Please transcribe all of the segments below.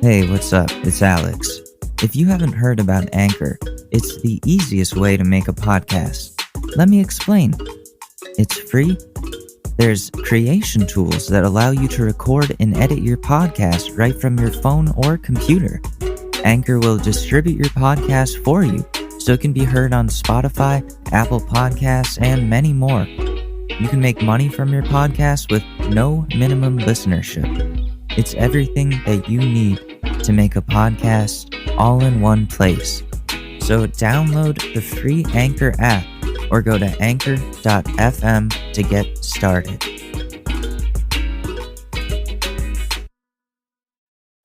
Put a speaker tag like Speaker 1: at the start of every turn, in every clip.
Speaker 1: Hey, what's up? It's Alex. If you haven't heard about Anchor, it's the easiest way to make a podcast. Let me explain. It's free. There's creation tools that allow you to record and edit your podcast right from your phone or computer. Anchor will distribute your podcast for you, so it can be heard on Spotify, Apple Podcasts, and many more. You can make money from your podcast with no minimum listenership. It's everything that you need to make a podcast all in one place. So download the free Anchor app or go to anchor.fm to get started.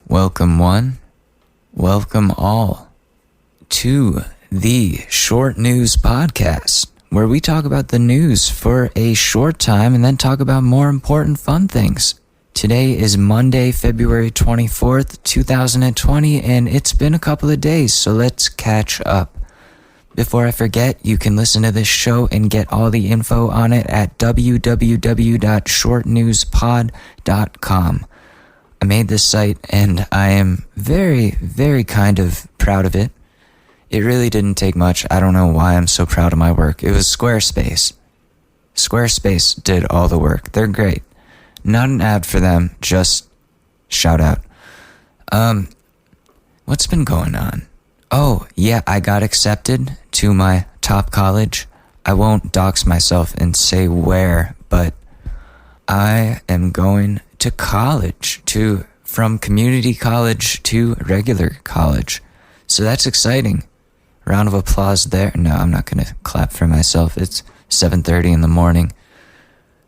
Speaker 1: Welcome one, welcome all to the Short News Podcast, where we talk about the news for a short time and then talk about more important fun things. Today is Monday, February 24th, 2020, and it's been a couple of days, so let's catch up. Before I forget, you can listen to this show and get all the info on it at www.shortnewspod.com. I made this site, and I am very, very kind of proud of it. It really didn't take much. I don't know why I'm so proud of my work. It was Squarespace. Squarespace did all the work. They're great. Not an ad for them, just shout out. What's been going on? Oh, yeah, I got accepted to my top college. I won't dox myself and say where, but I am going to college, from community college to regular college. So that's exciting. Round of applause there. No, I'm not going to clap for myself. It's 7:30 in the morning.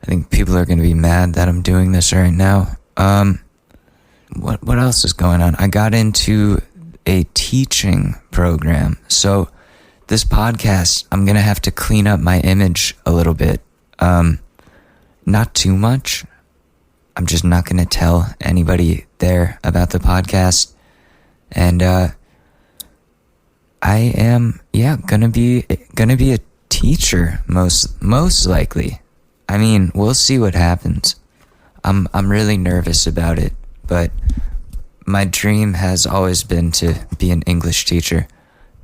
Speaker 1: I think people are going to be mad that I'm doing this right now. What else is going on? I got into a teaching program. So this podcast, I'm going to have to clean up my image a little bit. Not too much. I'm just not going to tell anybody there about the podcast. And I am going to be a teacher most likely. I mean, we'll see what happens. I'm really nervous about it, but my dream has always been to be an English teacher,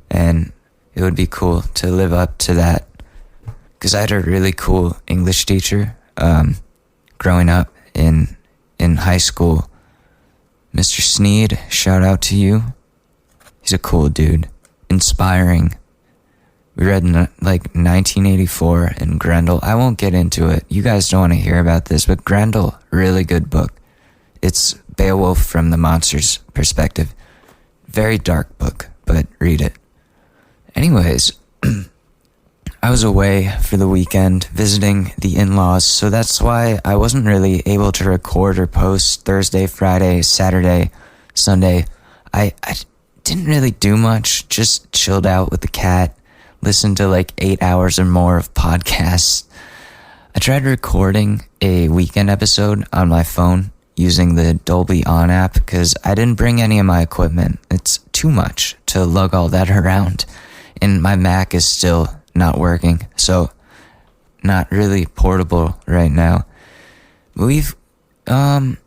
Speaker 1: and it would be cool to live up to that, because I had a really cool English teacher growing up in high school. Mr. Sneed, shout out to you. He's a cool dude, inspiring. We read 1984 and Grendel. I won't get into it. You guys don't want to hear about this, but Grendel, really good book. It's Beowulf from the monster's perspective. Very dark book, but read it. Anyways, I was away for the weekend visiting the in-laws, so that's why I wasn't really able to record or post Thursday, Friday, Saturday, Sunday. I didn't really do much, just chilled out with the cat. Listened to 8 hours or more of podcasts. I tried recording a weekend episode on my phone using the Dolby On app because I didn't bring any of my equipment. It's too much to lug all that around. And my Mac is still not working, so not really portable right now. I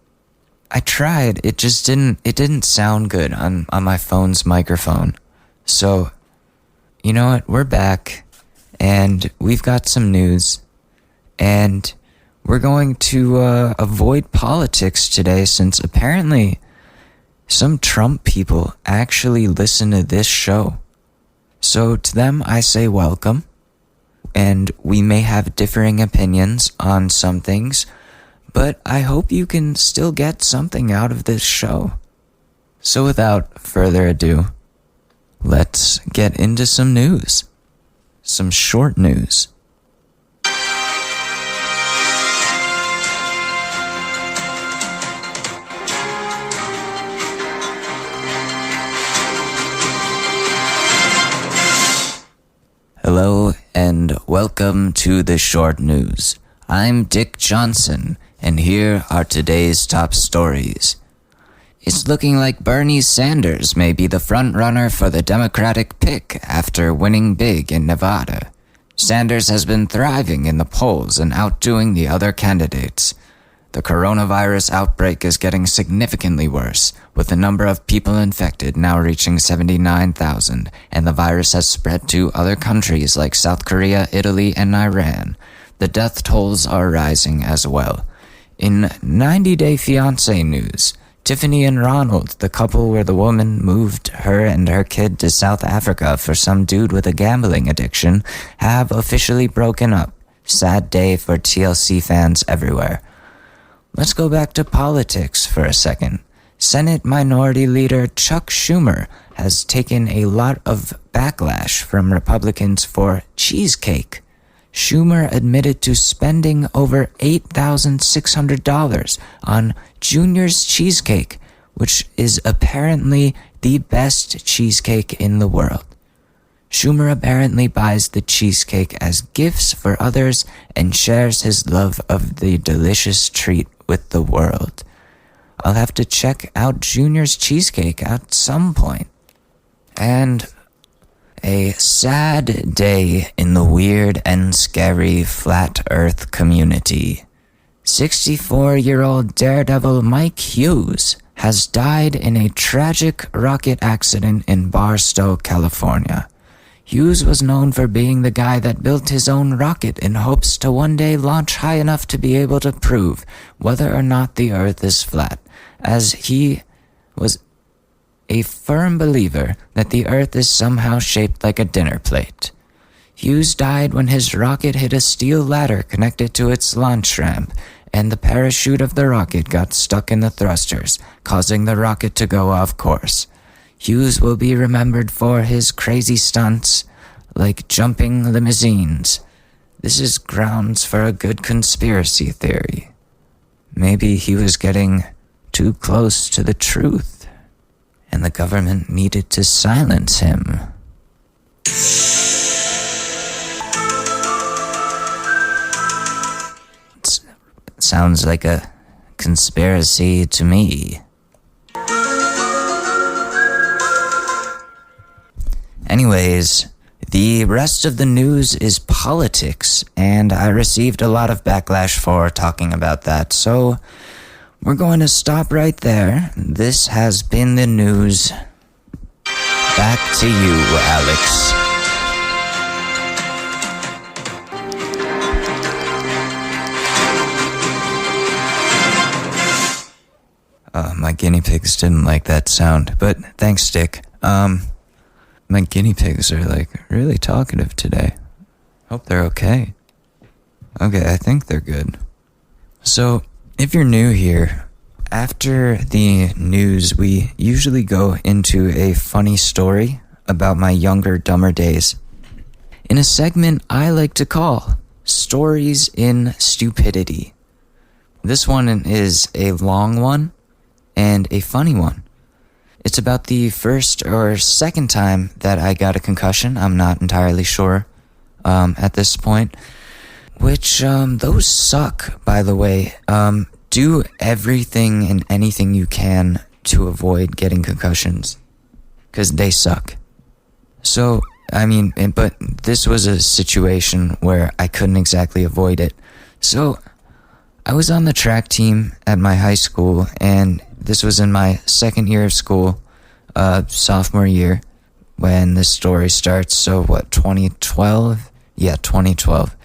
Speaker 1: tried. It just didn't sound good on my phone's microphone. So you know what? We're back, and we've got some news, and we're going to avoid politics today since apparently some Trump people actually listen to this show. So to them, I say welcome, and we may have differing opinions on some things, but I hope you can still get something out of this show. So without further ado, let's get into some news. Some short news. Hello and welcome to the short news. I'm Dick Johnson, and here are today's top stories. It's looking like Bernie Sanders may be the front-runner for the Democratic pick after winning big in Nevada. Sanders has been thriving in the polls and outdoing the other candidates. The coronavirus outbreak is getting significantly worse, with the number of people infected now reaching 79,000, and the virus has spread to other countries like South Korea, Italy, and Iran. The death tolls are rising as well. In 90 Day Fiancé news, Tiffany and Ronald, the couple where the woman moved her and her kid to South Africa for some dude with a gambling addiction, have officially broken up. Sad day for TLC fans everywhere. Let's go back to politics for a second. Senate Minority Leader Chuck Schumer has taken a lot of backlash from Republicans for cheesecake. Schumer admitted to spending over $8,600 on Junior's cheesecake, which is apparently the best cheesecake in the world. Schumer apparently buys the cheesecake as gifts for others and shares his love of the delicious treat with the world. I'll have to check out Junior's cheesecake at some point. And a sad day in the weird and scary flat earth community. 64-year-old daredevil Mike Hughes has died in a tragic rocket accident in Barstow, California. Hughes was known for being the guy that built his own rocket in hopes to one day launch high enough to be able to prove whether or not the Earth is flat, as he was a firm believer that the Earth is somehow shaped like a dinner plate. Hughes died when his rocket hit a steel ladder connected to its launch ramp, and the parachute of the rocket got stuck in the thrusters, causing the rocket to go off course. Hughes will be remembered for his crazy stunts, like jumping limousines. This is grounds for a good conspiracy theory. Maybe he was getting too close to the truth, and the government needed to silence him. Sounds like a conspiracy to me. Anyways, the rest of the news is politics, and I received a lot of backlash for talking about that, so we're going to stop right there. This has been the news. Back to you, Alex. My guinea pigs didn't like that sound, but thanks, Dick. My guinea pigs are, really talkative today. Hope they're okay. Okay, I think they're good. So, if you're new here, after the news, we usually go into a funny story about my younger, dumber days in a segment I like to call Stories in Stupidity. This one is a long one and a funny one. It's about the first or second time that I got a concussion. I'm not entirely sure at this point. Which, those suck, by the way. Do everything and anything you can to avoid getting concussions, because they suck. So, but this was a situation where I couldn't exactly avoid it. So, I was on the track team at my high school, and this was in my second year of school, sophomore year, when this story starts. So, 2012? Yeah, 2012.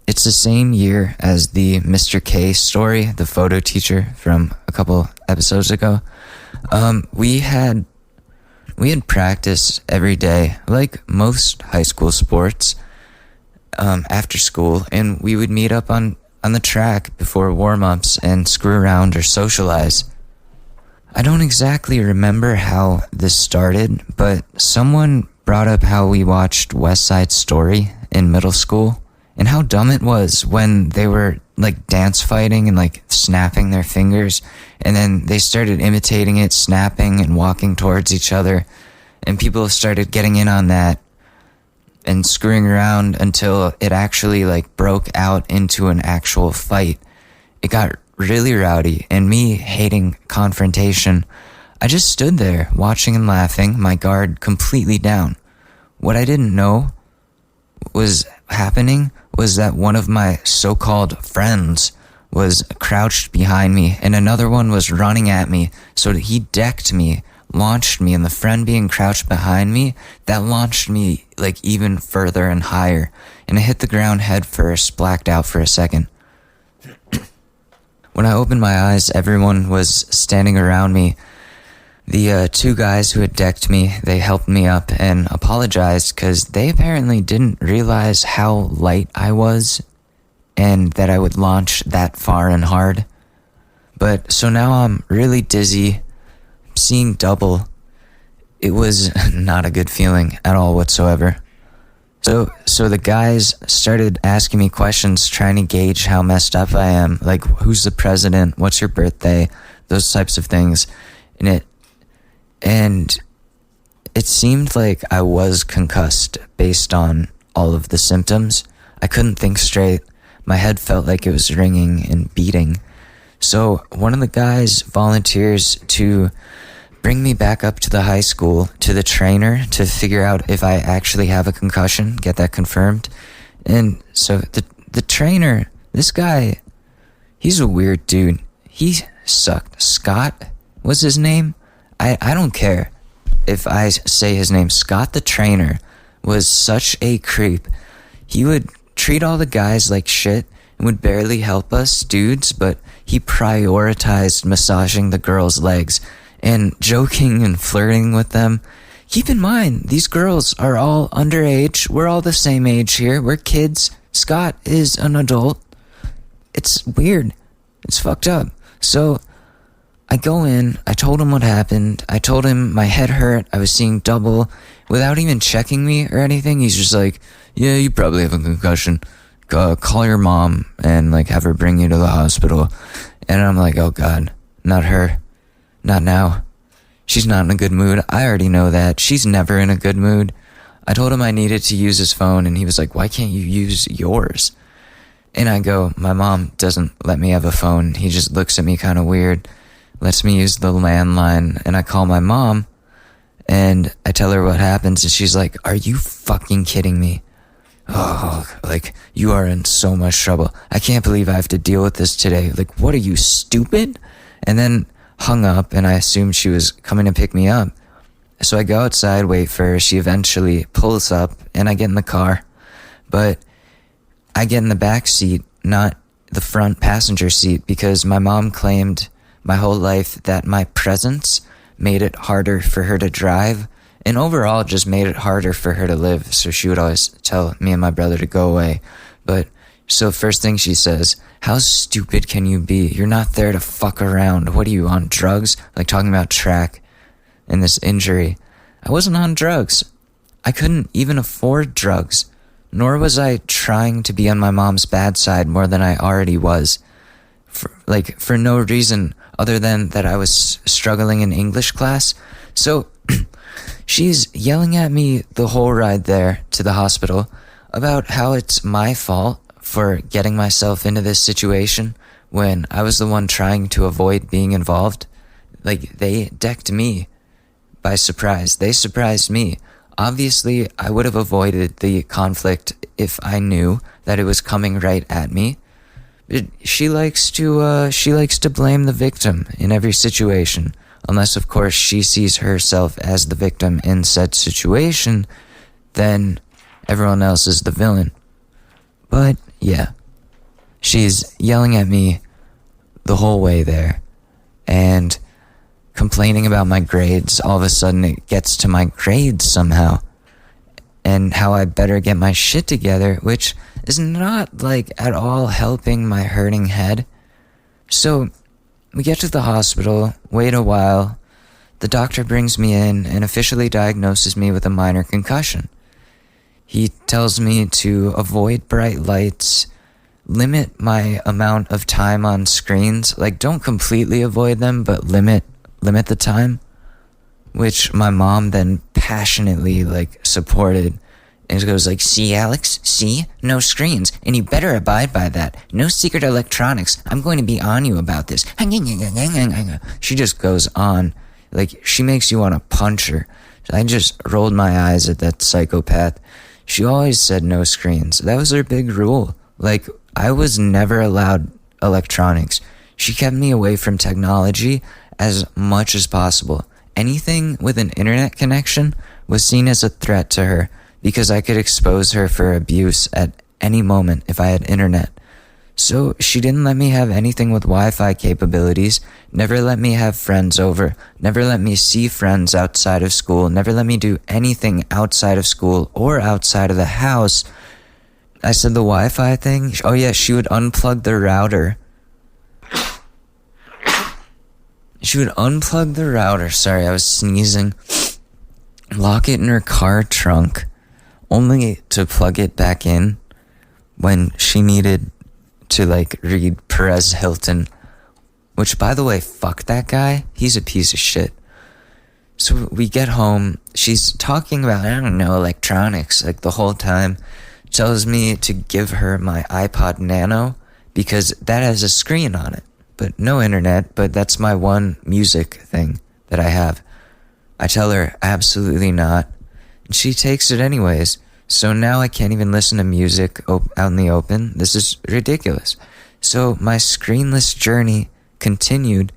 Speaker 1: It's the same year as the Mr. K story, the photo teacher from a couple episodes ago. We had practice every day, like most high school sports, after school, and we would meet up on the track before warm-ups and screw around or socialize. I don't exactly remember how this started, but someone brought up how we watched West Side Story in middle school, and how dumb it was when they were dance fighting and snapping their fingers, and then they started imitating it, snapping and walking towards each other, and people started getting in on that and screwing around until it actually broke out into an actual fight. It got really rowdy, and me hating confrontation, I just stood there watching and laughing, my guard completely down. What I didn't know was happening was that one of my so-called friends was crouched behind me, and another one was running at me. So he decked me, launched me, and the friend being crouched behind me, that launched me like even further and higher. And I hit the ground head first, blacked out for a second. When I opened my eyes, everyone was standing around me. The two guys who had decked me, they helped me up and apologized because they apparently didn't realize how light I was and that I would launch that far and hard. But so now I'm really dizzy, seeing double. It was not a good feeling at all whatsoever. So the guys started asking me questions, trying to gauge how messed up I am, like who's the president, what's your birthday, those types of things. And it seemed like I was concussed based on all of the symptoms. I couldn't think straight. My head felt like it was ringing and beating. So one of the guys volunteers to bring me back up to the high school to the trainer to figure out if I actually have a concussion, get that confirmed. And so the trainer, this guy, he's a weird dude. He sucked. Scott was his name. I don't care if I say his name. Scott the trainer was such a creep. He would treat all the guys like shit and would barely help us dudes, but he prioritized massaging the girls' legs and joking and flirting with them. Keep in mind, these girls are all underage. We're all the same age here. We're kids. Scott is an adult. It's weird. It's fucked up. So I go in, I told him what happened. I told him my head hurt, I was seeing double. Without even checking me or anything, he's just like, yeah, you probably have a concussion. Call your mom and like have her bring you to the hospital. And I'm like, oh God, not her. Not now. She's not in a good mood. I already know that. She's never in a good mood. I told him I needed to use his phone, and he was like, why can't you use yours? And I go, my mom doesn't let me have a phone. He just looks at me kind of weird, lets me use the landline, and I call my mom, and I tell her what happens, and she's like, are you fucking kidding me? Oh, like, you are in so much trouble. I can't believe I have to deal with this today. Like, what are you, stupid? And then hung up, and I assumed she was coming to pick me up. So I go outside, wait for her. She eventually pulls up, and I get in the car. But I get in the back seat, not the front passenger seat, because my mom claimed my whole life that my presence made it harder for her to drive, and overall just made it harder for her to live. So she would always tell me and my brother to go away. But so first thing she says, how stupid can you be? You're not there to fuck around. What are you, on drugs? Like talking about track and this injury. I wasn't on drugs. I couldn't even afford drugs. Nor was I trying to be on my mom's bad side more than I already was. For no reason other than that I was struggling in English class. So she's yelling at me the whole ride there to the hospital about how it's my fault for getting myself into this situation when I was the one trying to avoid being involved. Like, they decked me by surprise. They surprised me. Obviously, I would have avoided the conflict if I knew that it was coming right at me. But she likes to blame the victim in every situation, unless of course she sees herself as the victim in said situation, then everyone else is the villain. But yeah, she's yelling at me the whole way there and complaining about my grades. All of a sudden it gets to my grades somehow and how I better get my shit together, which is not like at all helping my hurting head. So we get to the hospital, wait a while. The doctor brings me in and officially diagnoses me with a minor concussion. He tells me to avoid bright lights, limit my amount of time on screens. Like, don't completely avoid them, but limit the time. Which my mom then passionately, supported. And it goes like, see, Alex? See? No screens. And you better abide by that. No secret electronics. I'm going to be on you about this. She just goes on. Like, she makes you want to punch her. I just rolled my eyes at that psychopath. She always said no screens. That was her big rule. Like, I was never allowed electronics. She kept me away from technology as much as possible. Anything with an internet connection was seen as a threat to her because I could expose her for abuse at any moment if I had internet. So she didn't let me have anything with Wi-Fi capabilities, never let me have friends over, never let me see friends outside of school, never let me do anything outside of school or outside of the house. I said the Wi-Fi thing. Oh yeah, she would unplug the router. Sorry, I was sneezing. Lock it in her car trunk, only to plug it back in when she needed to read Perez Hilton, which, by the way, fuck that guy. He's a piece of shit. So we get home, she's talking about, I don't know, electronics the whole time. Tells me to give her my iPod Nano because that has a screen on it, but no internet, but that's my one music thing that I have. I tell her absolutely not, and she takes it anyways. So now I can't even listen to music out in the open. This is ridiculous. So my screenless journey continued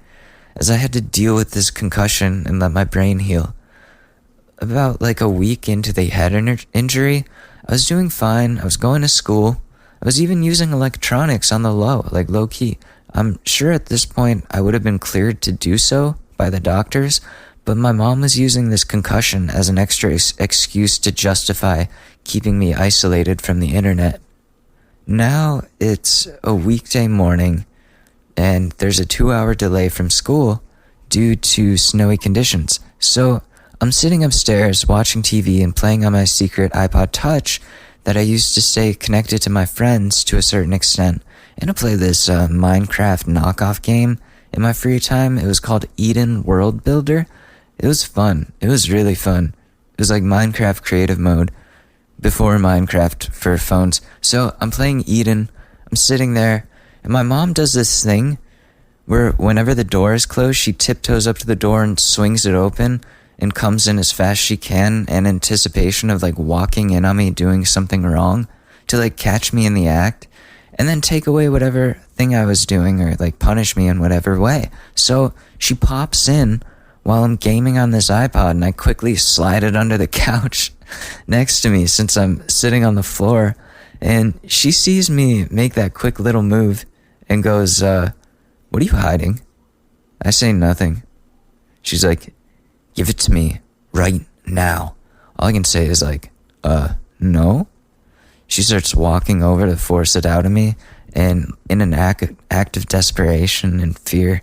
Speaker 1: as I had to deal with this concussion and let my brain heal. About a week into the head injury, I was doing fine. I was going to school. I was even using electronics on the low, low key. I'm sure at this point I would have been cleared to do so by the doctors, but my mom was using this concussion as an extra excuse to justify keeping me isolated from the internet. Now it's a weekday morning, and there's a 2-hour delay from school due to snowy conditions. So I'm sitting upstairs watching TV and playing on my secret iPod Touch that I used to stay connected to my friends to a certain extent, and I play this Minecraft knockoff game in my free time. It was called Eden World Builder. It was fun. It was really fun. It was like Minecraft creative mode before Minecraft for phones. So I'm playing Eden. I'm sitting there, and my mom does this thing where whenever the door is closed, she tiptoes up to the door and swings it open and comes in as fast as she can in anticipation of walking in on me doing something wrong to catch me in the act and then take away whatever thing I was doing or punish me in whatever way. So she pops in while I'm gaming on this iPod, and I quickly slide it under the couch next to me since I'm sitting on the floor, and she sees me make that quick little move and goes, what are you hiding? I say nothing. She's like, give it to me right now. All I can say is no. She starts walking over to force it out of me, and in an act of desperation and fear,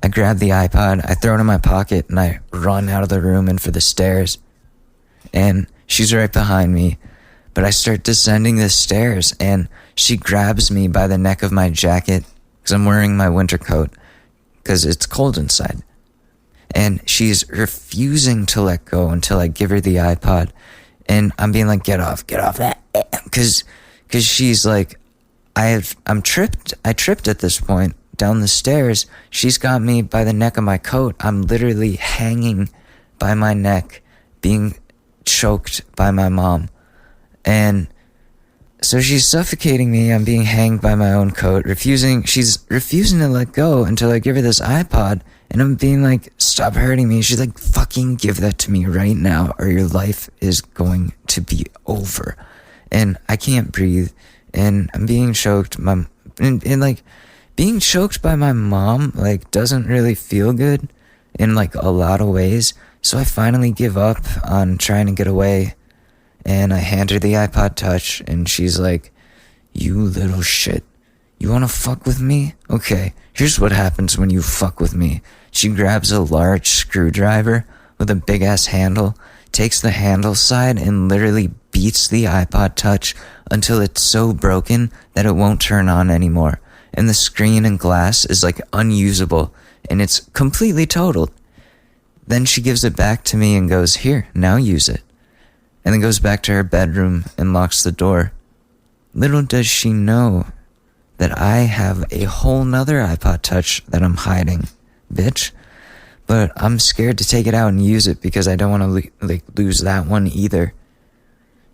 Speaker 1: I grab the iPod, I throw it in my pocket, and I run out of the room and for the stairs. And she's right behind me, but I start descending the stairs, and she grabs me by the neck of my jacket because I'm wearing my winter coat because it's cold inside. And she's refusing to let go until I give her the iPod. And I'm being like, get off that. Because she's like, I tripped at this point down the stairs. She's got me by the neck of my coat. I'm literally hanging by my neck, being choked by my mom. And so she's suffocating me. I'm being hanged by my own coat, she's refusing to let go until I give her this iPod. And I'm being like, stop hurting me. She's like, fucking give that to me right now or your life is going to be over. And I can't breathe. And I'm being choked. Being choked by my mom, doesn't really feel good in, a lot of ways. So I finally give up on trying to get away. And I hand her the iPod Touch, and she's like, you little shit. You wanna fuck with me? Okay, here's what happens when you fuck with me. She grabs a large screwdriver with a big-ass handle, takes the handle side, and literally beats the iPod Touch until it's so broken that it won't turn on anymore. And the screen and glass is unusable, and it's completely totaled. Then she gives it back to me and goes, here, now use it. And then goes back to her bedroom and locks the door. Little does she know that I have a whole nother iPod Touch that I'm hiding, bitch. But I'm scared to take it out and use it because I don't want to lose that one either.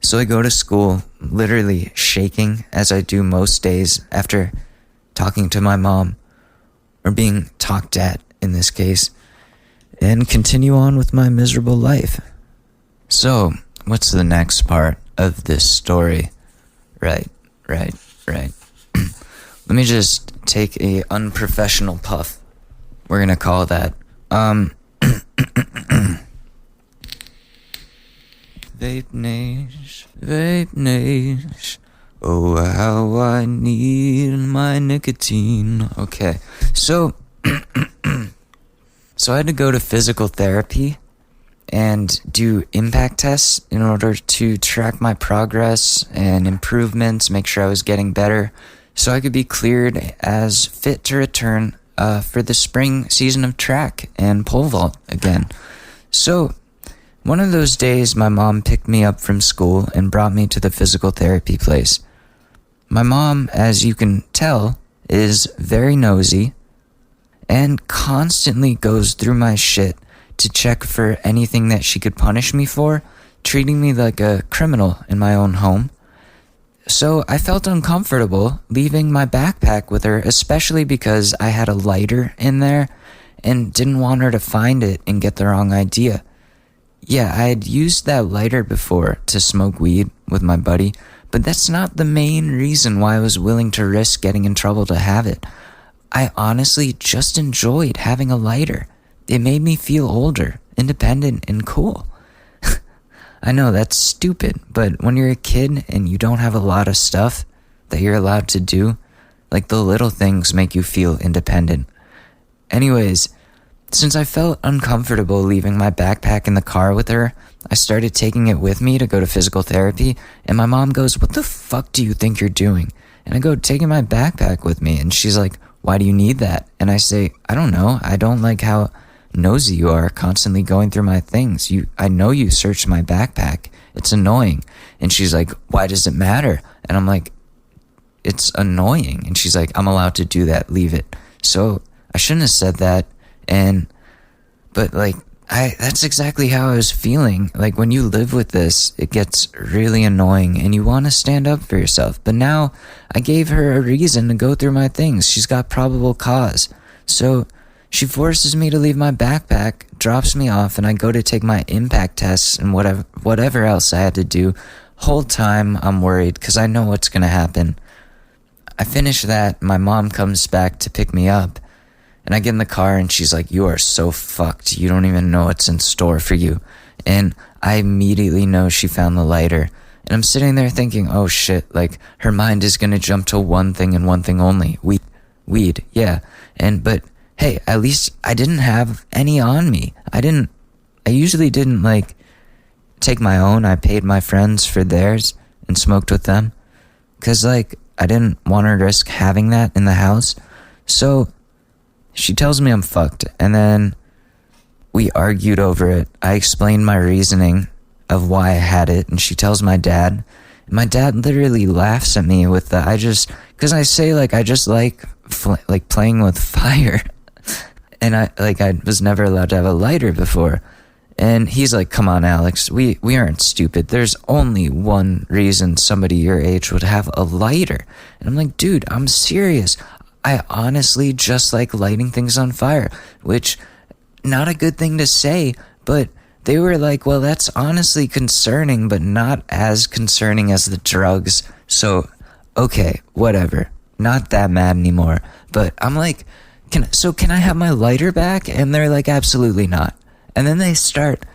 Speaker 1: So I go to school, literally shaking as I do most days after talking to my mom, or being talked at in this case, and continue on with my miserable life. So, what's the next part of this story? Right. Let me just take a unprofessional puff. We're gonna call that. Vape Nation. Oh, how I need my nicotine. Okay, so I had to go to physical therapy and do impact tests in order to track my progress and improvements, make sure I was getting better, so I could be cleared as fit to return for the spring season of track and pole vault again. So, one of those days, my mom picked me up from school and brought me to the physical therapy place. My mom, as you can tell, is very nosy and constantly goes through my shit to check for anything that she could punish me for, treating me like a criminal in my own home. So I felt uncomfortable leaving my backpack with her, especially because I had a lighter in there and didn't want her to find it and get the wrong idea. Yeah, I had used that lighter before to smoke weed with my buddy, but that's not the main reason why I was willing to risk getting in trouble to have it. I honestly just enjoyed having a lighter. It made me feel older, independent, and cool. I know that's stupid, but when you're a kid and you don't have a lot of stuff that you're allowed to do, like the little things make you feel independent. Anyways, since I felt uncomfortable leaving my backpack in the car with her, I started taking it with me to go to physical therapy, and my mom goes, "What the fuck do you think you're doing?" And I go, "Taking my backpack with me." And she's like, "Why do you need that?" And I say, "I don't know. I don't like how nosy you are, constantly going through my things. I know you searched my backpack. It's annoying." And she's like, "Why does it matter?" And I'm like, "It's annoying." And she's like, "I'm allowed to do that. Leave it." So I shouldn't have said that. But like, that's exactly how I was feeling. Like, when you live with this, it gets really annoying and you want to stand up for yourself. But now I gave her a reason to go through my things. She's got probable cause. So she forces me to leave my backpack, drops me off, and I go to take my impact tests and whatever else I had to do. Whole time I'm worried because I know what's going to happen. I finish that, my mom comes back to pick me up, and I get in the car and she's like, "You are so fucked. You don't even know what's in store for you." And I immediately know she found the lighter. And I'm sitting there thinking, oh shit, like her mind is going to jump to one thing and one thing only. Weed, yeah. But hey, at least I didn't have any on me. I usually didn't like take my own. I paid my friends for theirs and smoked with them. Cause like, I didn't want to risk having that in the house. So she tells me I'm fucked, and then we argued over it. I explained my reasoning of why I had it, and she tells my dad. And my dad literally laughs at me with cause I say like, I just like playing with fire. And I was never allowed to have a lighter before. And he's like, "Come on, Alex, we aren't stupid. There's only one reason somebody your age would have a lighter." And I'm like, "Dude, I'm serious. I honestly just like lighting things on fire," which, not a good thing to say, but they were like, "Well, that's honestly concerning, but not as concerning as the drugs." So, okay, whatever. Not that mad anymore. But I'm like, can I have my lighter back? And they're like, "Absolutely not." And then they start,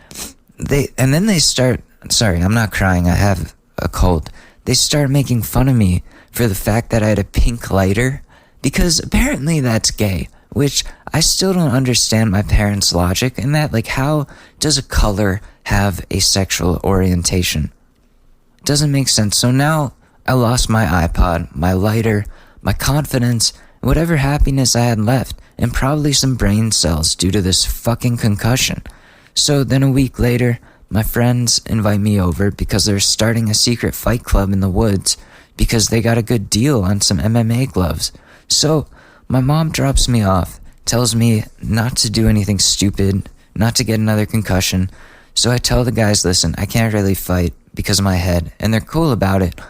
Speaker 1: sorry, I'm not crying, I have a cold. They start making fun of me for the fact that I had a pink lighter, because apparently that's gay, which I still don't understand my parents' logic in that. Like, how does a color have a sexual orientation? It doesn't make sense. So now I lost my iPod, my lighter, my confidence, whatever happiness I had left, and probably some brain cells due to this fucking concussion. So then a week later, my friends invite me over because they're starting a secret fight club in the woods because they got a good deal on some MMA gloves. So my mom drops me off, tells me not to do anything stupid, not to get another concussion. So I tell the guys, "Listen, I can't really fight because of my head," and they're cool about it.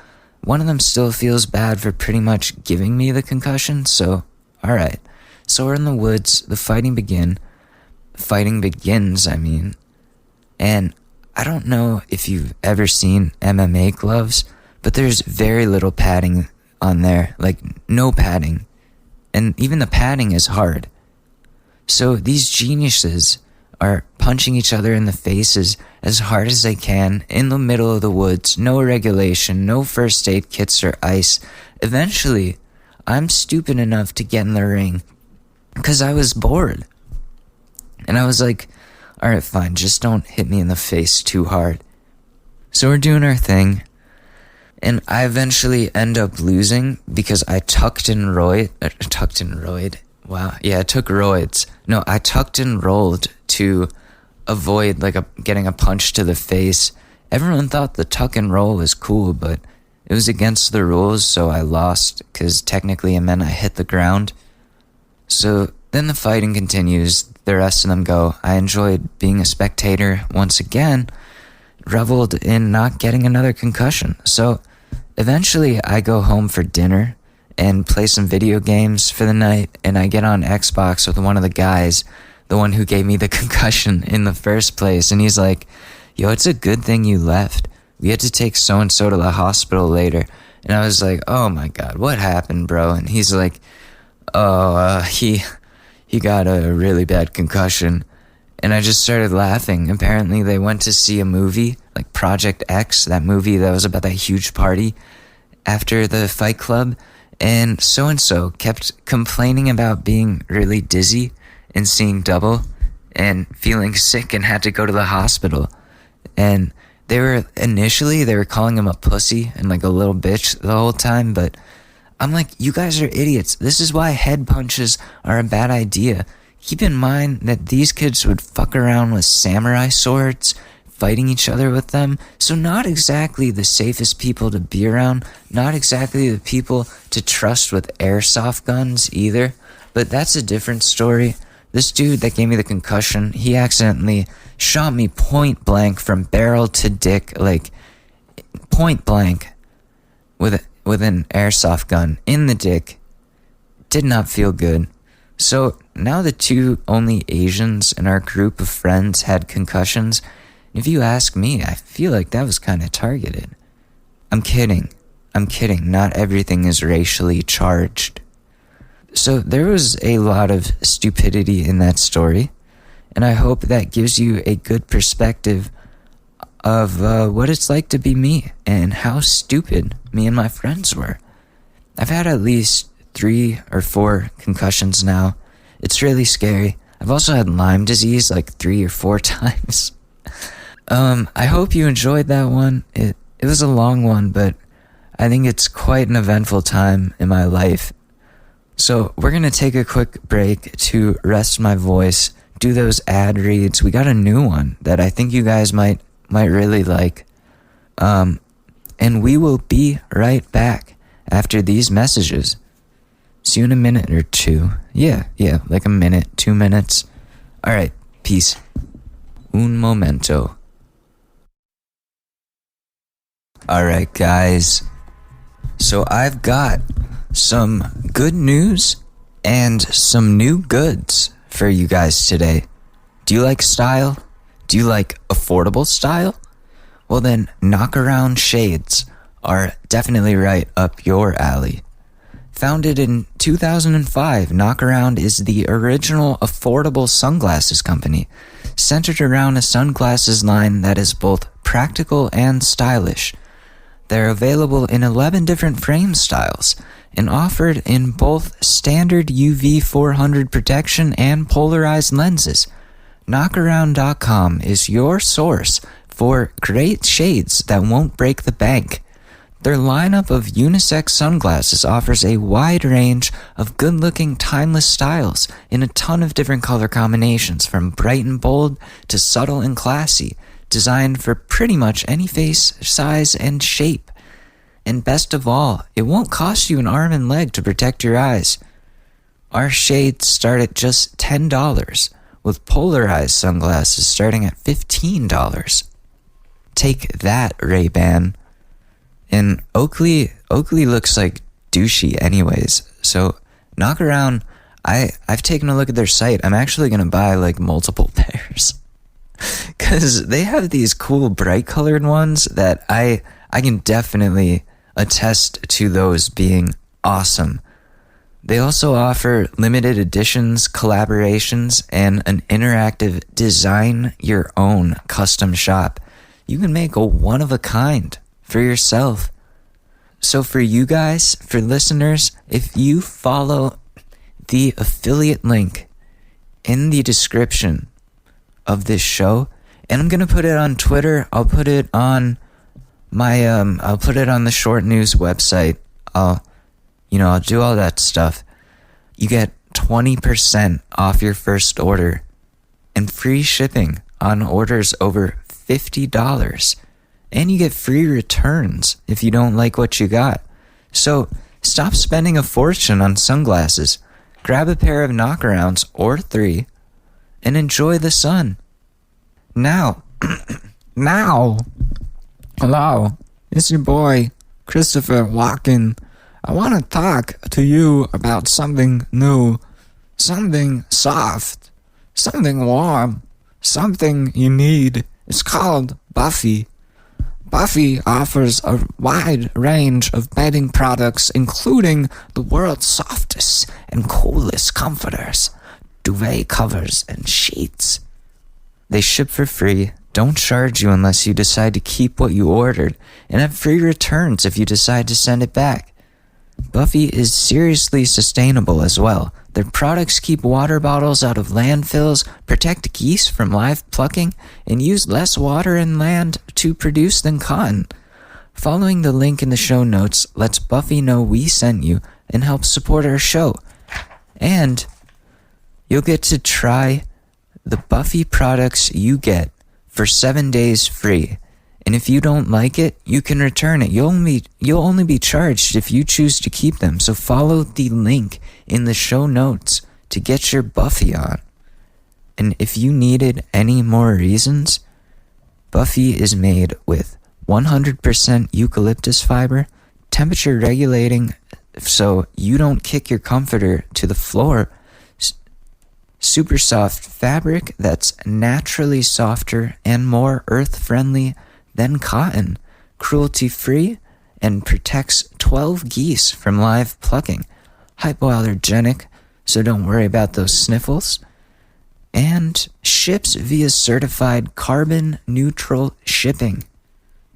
Speaker 1: one of them still feels bad for pretty much giving me the concussion, so alright. So we're in the woods, the fighting begins, and I don't know if you've ever seen MMA gloves, but there's very little padding on there, like no padding, and even the padding is hard. So these geniuses are punching each other in the faces as hard as they can in the middle of the woods, no regulation, no first aid kits or ice. Eventually, I'm stupid enough to get in the ring because I was bored. And I was like, alright, fine, just don't hit me in the face too hard. So we're doing our thing, and I eventually end up losing because I took roids. No, I tucked and rolled to avoid getting a punch to the face. Everyone thought the tuck and roll was cool, but it was against the rules, so I lost because technically it meant I hit the ground. So then the fighting continues. The rest of them go. I enjoyed being a spectator once again, reveled in not getting another concussion. So eventually I go home for dinner and play some video games for the night, and I get on Xbox with one of the guys, the one who gave me the concussion in the first place, and he's like, yo, it's a good thing you left. We had to take so-and-so to the hospital later. And I was like, oh my god, what happened, bro? And he's like, he got a really bad concussion. And I just started laughing. Apparently they went to see a movie, like Project X, that movie that was about that huge party after the Fight Club. And so-and-so kept complaining about being really dizzy and seeing double and feeling sick and had to go to the hospital. And they were calling him a pussy and like a little bitch the whole time, but I'm like, you guys are idiots. This is why head punches are a bad idea. Keep in mind that these kids would fuck around with samurai swords, fighting each other with them, so not exactly the safest people to be around, not exactly the people to trust with airsoft guns either, but that's a different story. This dude that gave me the concussion, he accidentally shot me point blank from barrel to dick, like point blank with an airsoft gun in the dick. Did not feel good. So now the two only Asians in our group of friends had concussions. If you ask me, I feel like that was kind of targeted. I'm kidding. Not everything is racially charged. So there was a lot of stupidity in that story, and I hope that gives you a good perspective of what it's like to be me and how stupid me and my friends were. I've had at least 3 or 4 concussions now. It's really scary. I've also had Lyme disease like 3 or 4 times. I hope you enjoyed that one. It was a long one, but I think it's quite an eventful time in my life. So we're going to take a quick break to rest my voice, do those ad reads. We got a new one that I think you guys might really like. And we will be right back after these messages. See you in a minute or two. Yeah, like a minute, 2 minutes. All right, peace. Un momento. All right, guys. So I've got some good news and some new goods for you guys today. Do you like style? Do you like affordable style? Well then, Knockaround Shades are definitely right up your alley. Founded in 2005, Knockaround is the original affordable sunglasses company, centered around a sunglasses line that is both practical and stylish. They're available in 11 different frame styles and offered in both standard UV 400 protection and polarized lenses. Knockaround.com is your source for great shades that won't break the bank. Their lineup of unisex sunglasses offers a wide range of good-looking, timeless styles in a ton of different color combinations, from bright and bold to subtle and classy, designed for pretty much any face, size, and shape. And best of all, it won't cost you an arm and leg to protect your eyes. Our shades start at just $10, with polarized sunglasses starting at $15. Take that, Ray-Ban. And Oakley looks like douchey anyways. So knock around. I've taken a look at their site. I'm actually gonna buy like multiple pairs. Cause they have these cool bright colored ones that I can definitely attest to those being awesome. They also offer limited editions, collaborations, and an interactive design your own custom shop. You can make a one of a kind for yourself. So for you guys, for listeners, if you follow the affiliate link in the description of this show, and I'm going to put it on Twitter, I'll put it on my, I'll put it on the Short News website. I'll do all that stuff. You get 20% off your first order and free shipping on orders over $50. And you get free returns if you don't like what you got. So stop spending a fortune on sunglasses. Grab a pair of knockarounds or 3 and enjoy the sun. Now, hello, it's your boy, Christopher Walken. I want to talk to you about something new, something soft, something warm, something you need. It's called Buffy. Buffy offers a wide range of bedding products, including the world's softest and coolest comforters, duvet covers, and sheets. They ship for free, don't charge you unless you decide to keep what you ordered, and have free returns if you decide to send it back. Buffy is seriously sustainable as well. Their products keep water bottles out of landfills, protect geese from live plucking, and use less water and land to produce than cotton. Following the link in the show notes lets Buffy know we sent you and helps support our show. And you'll get to try the Buffy products you get for 7 days free. And if you don't like it, you can return it. You'll only be charged if you choose to keep them. So follow the link in the show notes to get your Buffy on. And if you needed any more reasons, Buffy is made with 100% eucalyptus fiber, temperature regulating so you don't kick your comforter to the floor, super soft fabric that's naturally softer and more earth-friendly than cotton, cruelty-free, and protects 12 geese from live plucking, hypoallergenic, so don't worry about those sniffles, and ships via certified carbon-neutral shipping.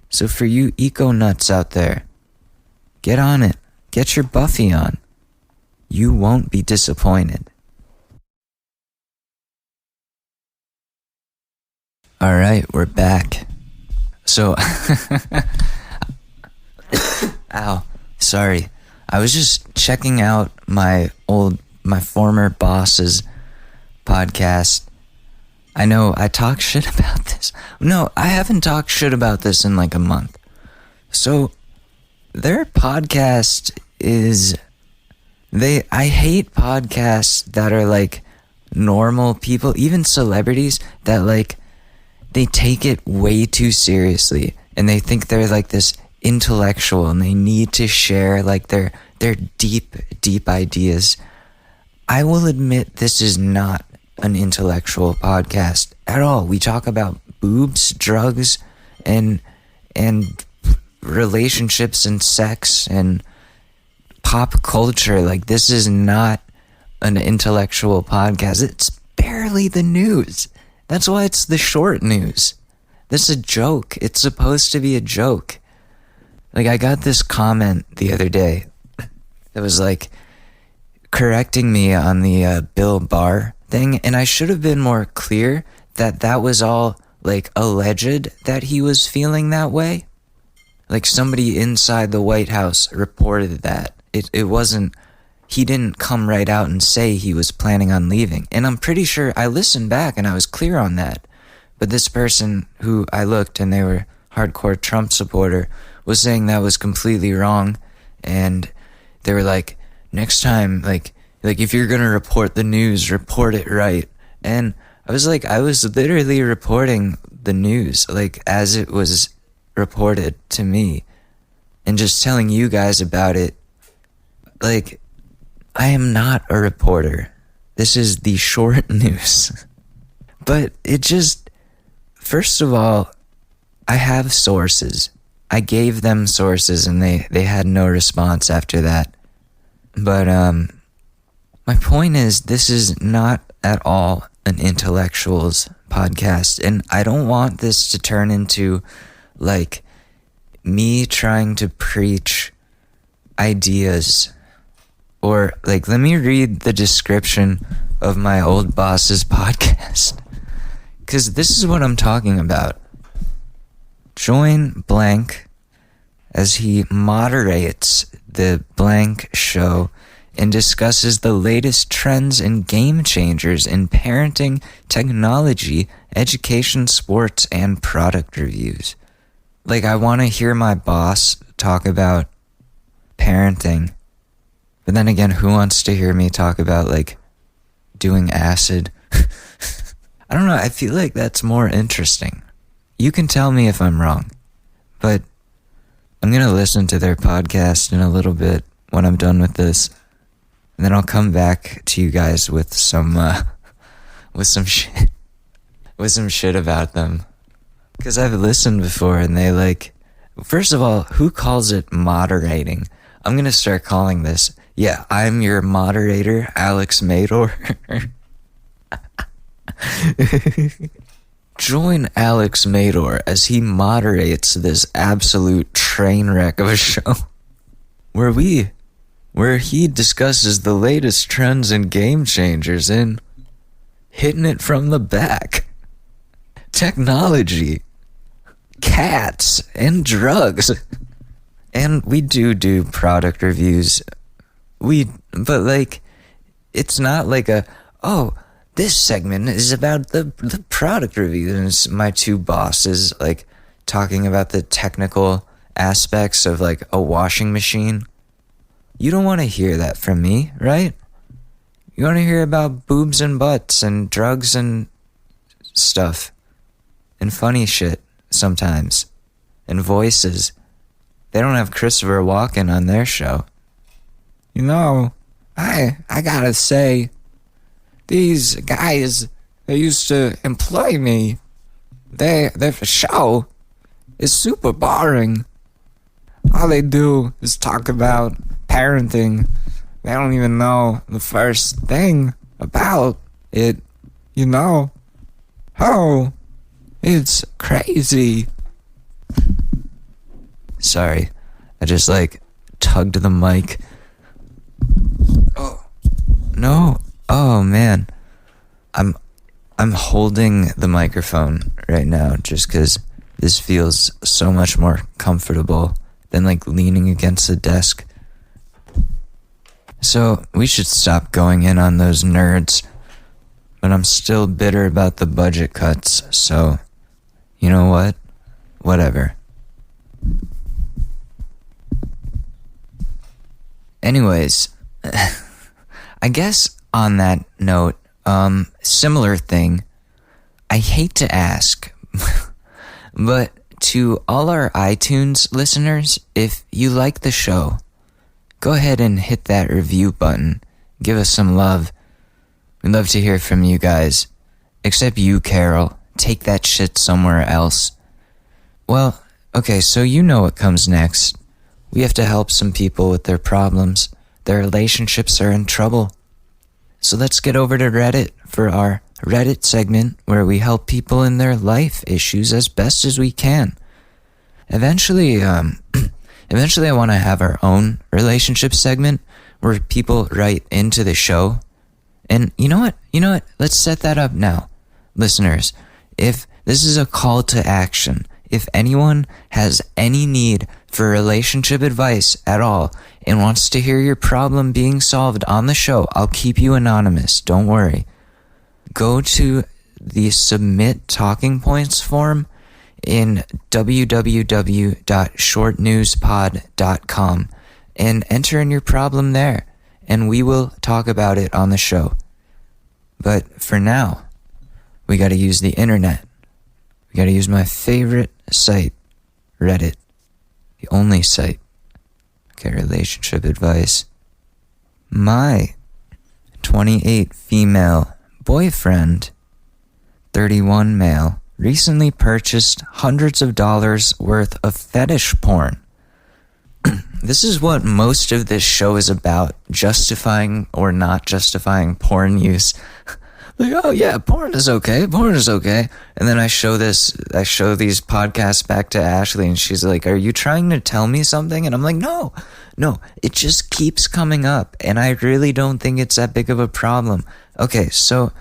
Speaker 1: So for you eco-nuts out there, get on it. Get your Buffy on. You won't be disappointed. All right, we're back. So, ow, sorry. I was just checking out my former boss's podcast. I know I talk shit about this. No, I haven't talked shit about this in like a month. So, their podcast is, I hate podcasts that are like normal people, even celebrities that like, they take it way too seriously and they think they're like this intellectual and they need to share like their deep ideas. I will admit this is not an intellectual podcast at all. We talk about boobs, drugs, and relationships and sex and pop culture. Like, this is not an intellectual podcast. It's barely the news. That's why it's the short news. This is a joke. It's supposed to be a joke. Like, I got this comment the other day that was like correcting me on the Bill Barr thing, and I should have been more clear that that was all like alleged that he was feeling that way. Like, somebody inside the White House reported that. It wasn't, he didn't come right out and say he was planning on leaving. And I'm pretty sure I listened back and I was clear on that. But this person who I looked and they were hardcore Trump supporter was saying that was completely wrong. And they were like, next time, like if you're going to report the news, report it right. And I was like, I was literally reporting the news, like as it was reported to me. and just telling you guys about it. Like, I am not a reporter. This is the short news. But it just, first of all, I have sources. I gave them sources and they had no response after that. But my point is, this is not at all an intellectuals podcast, and I don't want this to turn into like me trying to preach ideas. Or like, let me read the description of my old boss's podcast, because this is what I'm talking about. Join blank as he moderates the blank show and discusses the latest trends and game changers in parenting, technology, education, sports, and product reviews. Like, I want to hear my boss talk about parenting, but then again, who wants to hear me talk about, like, doing acid? I don't know, I feel like that's more interesting. You can tell me if I'm wrong, but I'm going to listen to their podcast in a little bit when I'm done with this. And then I'll come back to you guys with some shit about them. Because I've listened before and they like, first of all, who calls it moderating? I'm going to start calling this, yeah, I'm your moderator, Alex Mador. Join Alex Mador as he moderates this absolute train wreck of a show where he discusses the latest trends and game changers in hitting it from the back, technology, cats, and drugs. And we do product reviews. But like, it's not like this segment is about the product review, and it's my two bosses like talking about the technical aspects of like a washing machine. You don't want to hear that from me, right? You want to hear about boobs and butts and drugs and stuff and funny shit sometimes and voices. They don't have Christopher Walken on their show. You know, I gotta say, these guys, they used to employ me. Their show is super boring. All they do is talk about parenting. They don't even know the first thing about it, you know? Oh, it's crazy. Sorry, I just like tugged the mic. Oh, no. Oh man, I'm holding the microphone right now just because this feels so much more comfortable than like leaning against the desk. So we should stop going in on those nerds, but I'm still bitter about the budget cuts, so you know what? Whatever. Anyways, I guess on that note, similar thing, I hate to ask, but to all our iTunes listeners, if you like the show, go ahead and hit that review button. Give us some love. We'd love to hear from you guys. Except you, Carol. Take that shit somewhere else. Well, okay, so you know what comes next. We have to help some people with their problems. Their relationships are in trouble. So let's get over to Reddit for our Reddit segment where we help people in their life issues as best as we can. Eventually I want to have our own relationship segment where people write into the show. And you know what? Let's set that up now. Listeners, if this is a call to action, if anyone has any need for relationship advice at all and wants to hear your problem being solved on the show, I'll keep you anonymous. Don't worry. Go to the Submit Talking Points form in www.shortnewspod.com and enter in your problem there, and we will talk about it on the show. But for now, we gotta use the internet. We gotta use my favorite site, Reddit. The only site Okay, relationship advice. My 28 female boyfriend, 31 male, recently purchased hundreds of dollars worth of fetish porn. This is what most of this show is about, justifying or not justifying porn use. Like, oh yeah, porn is okay. And then I show these podcasts back to Ashley, and she's like, are you trying to tell me something? And I'm like, no, it just keeps coming up, and I really don't think it's that big of a problem. Okay, so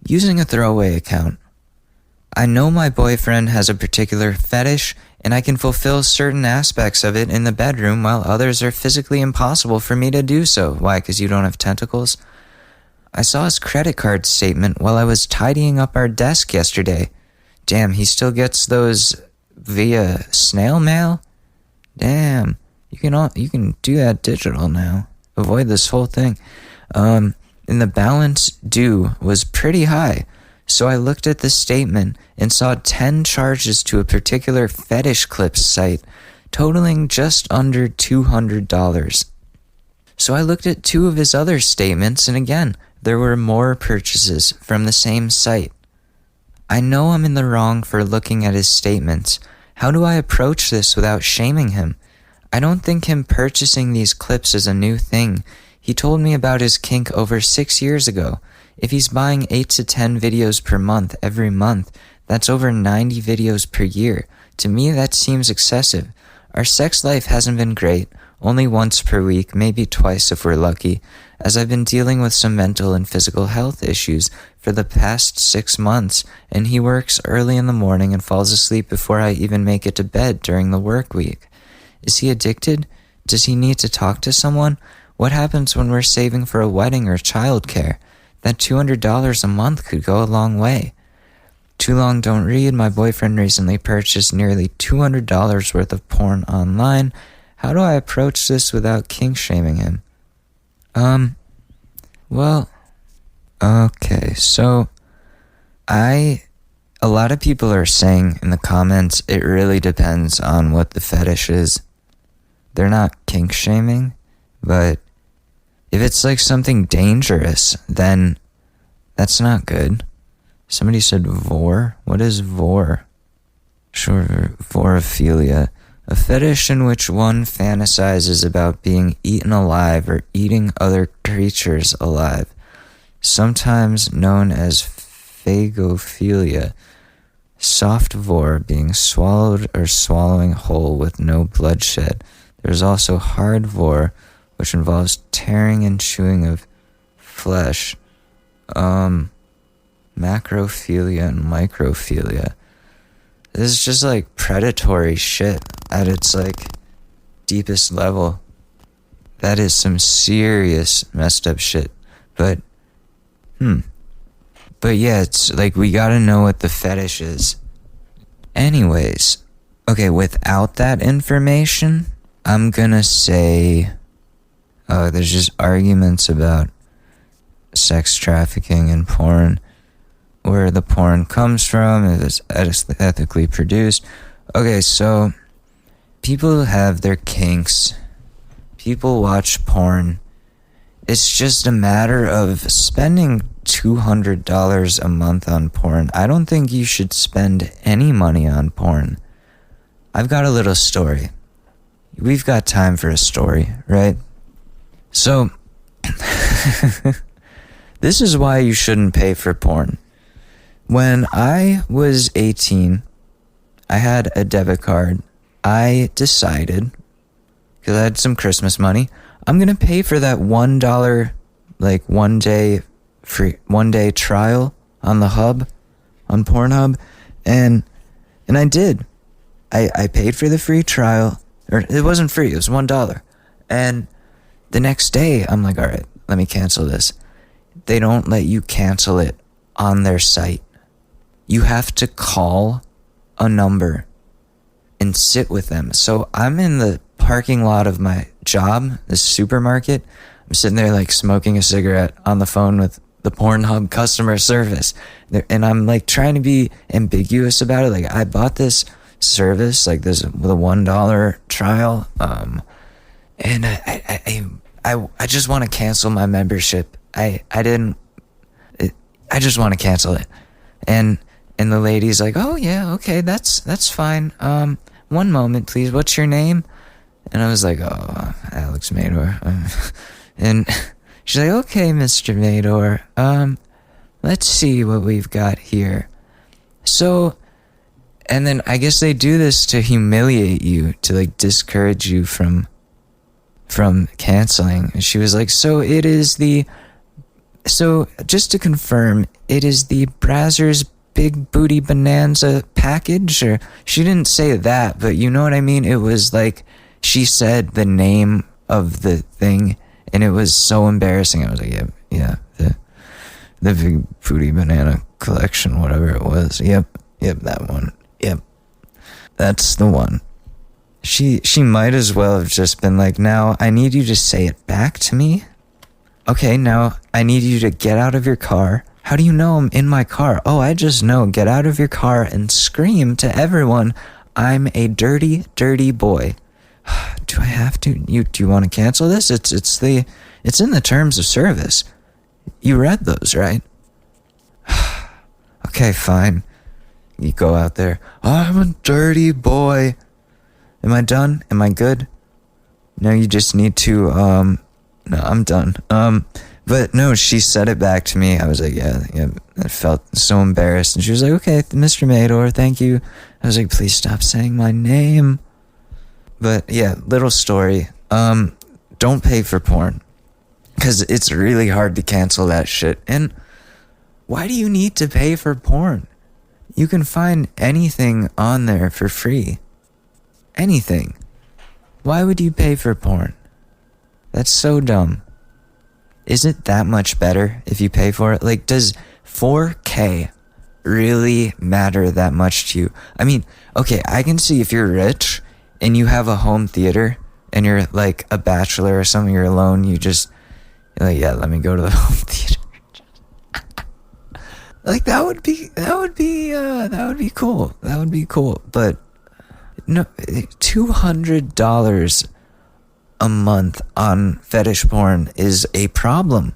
Speaker 1: using a throwaway account, I know my boyfriend has a particular fetish, and I can fulfill certain aspects of it in the bedroom while others are physically impossible for me to do so. Why? Because you don't have tentacles? I saw his credit card statement while I was tidying up our desk yesterday. Damn, he still gets those via snail mail? Damn, you can do that digital now. Avoid this whole thing. And the balance due was pretty high. So I looked at the statement and saw 10 charges to a particular fetish clips site, totaling just under $200. So I looked at 2 of his other statements, and again, there were more purchases from the same site. I know I'm in the wrong for looking at his statements. How do I approach this without shaming him? I don't think him purchasing these clips is a new thing. He told me about his kink over 6 years ago. If he's buying 8 to 10 videos per month every month, that's over 90 videos per year. To me, that seems excessive. Our sex life hasn't been great, only once per week, maybe twice if we're lucky, as I've been dealing with some mental and physical health issues for the past 6 months, and he works early in the morning and falls asleep before I even make it to bed during the work week. Is he addicted? Does he need to talk to someone? What happens when we're saving for a wedding or childcare? That $200 a month could go a long way. Too long don't read. My boyfriend recently purchased nearly $200 worth of porn online. How do I approach this without kink shaming him? Well, okay, so a lot of people are saying in the comments, it really depends on what the fetish is. They're not kink shaming, but if it's like something dangerous, then that's not good. Somebody said vor. What is vor? Sure, vorophilia. A fetish in which one fantasizes about being eaten alive or eating other creatures alive, sometimes known as phagophilia. Soft vor, being swallowed or swallowing whole with no bloodshed. There's also hard vor, which involves tearing and chewing of flesh. Macrophilia and microphilia. This is just like predatory shit at its like deepest level. That is some serious messed up shit. But yeah, it's like we gotta know what the fetish is. Anyways, okay, without that information, I'm gonna say there's just arguments about sex trafficking and porn, where the porn comes from, if it's ethically produced. Okay, so people have their kinks. People watch porn. It's just a matter of spending $200 a month on porn. I don't think you should spend any money on porn. I've got a little story. We've got time for a story, right? So, this is why you shouldn't pay for porn. When I was 18, I had a debit card. I decided, because I had some Christmas money, I'm going to pay for that $1, like one day trial on the hub, on Pornhub. And I did. I paid for the free trial, or it wasn't free, it was $1. And the next day, I'm like, all right, let me cancel this. They don't let you cancel it on their site. You have to call a number and sit with them. So I'm in the parking lot of my job, the supermarket. I'm sitting there like smoking a cigarette on the phone with the Pornhub customer service. And I'm like trying to be ambiguous about it. Like, I bought this service, like this with a $1 trial. and I just want to cancel my membership. I just want to cancel it. And the lady's like, oh yeah, okay, that's fine. One moment, please. What's your name? And I was like, oh, Alex Mador. And she's like, okay, Mr. Mador. Let's see what we've got here. So, and then I guess they do this to humiliate you, to like discourage you from canceling. And she was like, so just to confirm, it is the Brazzers Big Booty Bonanza package? Or she didn't say that, but you know what I mean? It was like, she said the name of the thing, and it was so embarrassing. I was like, yeah, the Big Booty Banana Collection, whatever it was. Yep, that one. Yep, that's the one. She might as well have just been like, now I need you to say it back to me. Okay, now I need you to get out of your car. How do you know I'm in my car? Oh, I just know. Get out of your car and scream to everyone, I'm a dirty, dirty boy. Do I have to? Do you want to cancel this? It's in the terms of service. You read those, right? Okay, fine. You go out there. I'm a dirty boy. Am I done? Am I good? No, you just need to, no, I'm done. But no, she said it back to me. I was like, yeah, I felt so embarrassed. And she was like, okay, Mr. Mador, thank you. I was like, please stop saying my name. But yeah, little story. Don't pay for porn. Because it's really hard to cancel that shit. And why do you need to pay for porn? You can find anything on there for free. Anything. Why would you pay for porn? That's so dumb. Is it that much better if you pay for it? Like, does 4K really matter that much to you? I mean, okay, I can see if you're rich and you have a home theater and you're like a bachelor or something, you're alone, you're like, yeah, let me go to the home theater. Like, that would be cool. That would be cool. But no, $200 a month on fetish porn is a problem.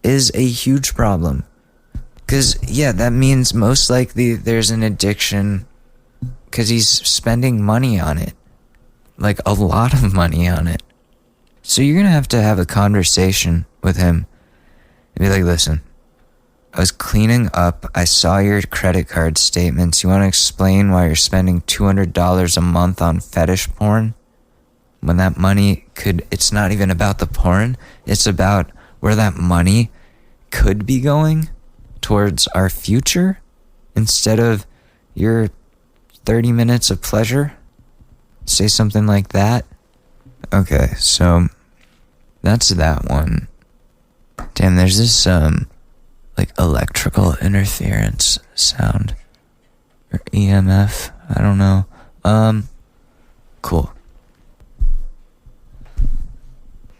Speaker 1: Is a huge problem. Because, yeah, that means most likely there's an addiction because he's spending money on it. Like, a lot of money on it. So you're going to have a conversation with him and be like, listen, I was cleaning up. I saw your credit card statements. You want to explain why you're spending $200 a month on fetish porn? When that money it's not even about the porn. It's about where that money could be going towards our future instead of your 30 minutes of pleasure. Say something like that. Okay, so that's that one. Damn, there's this like electrical interference sound or EMF. I don't know. Cool.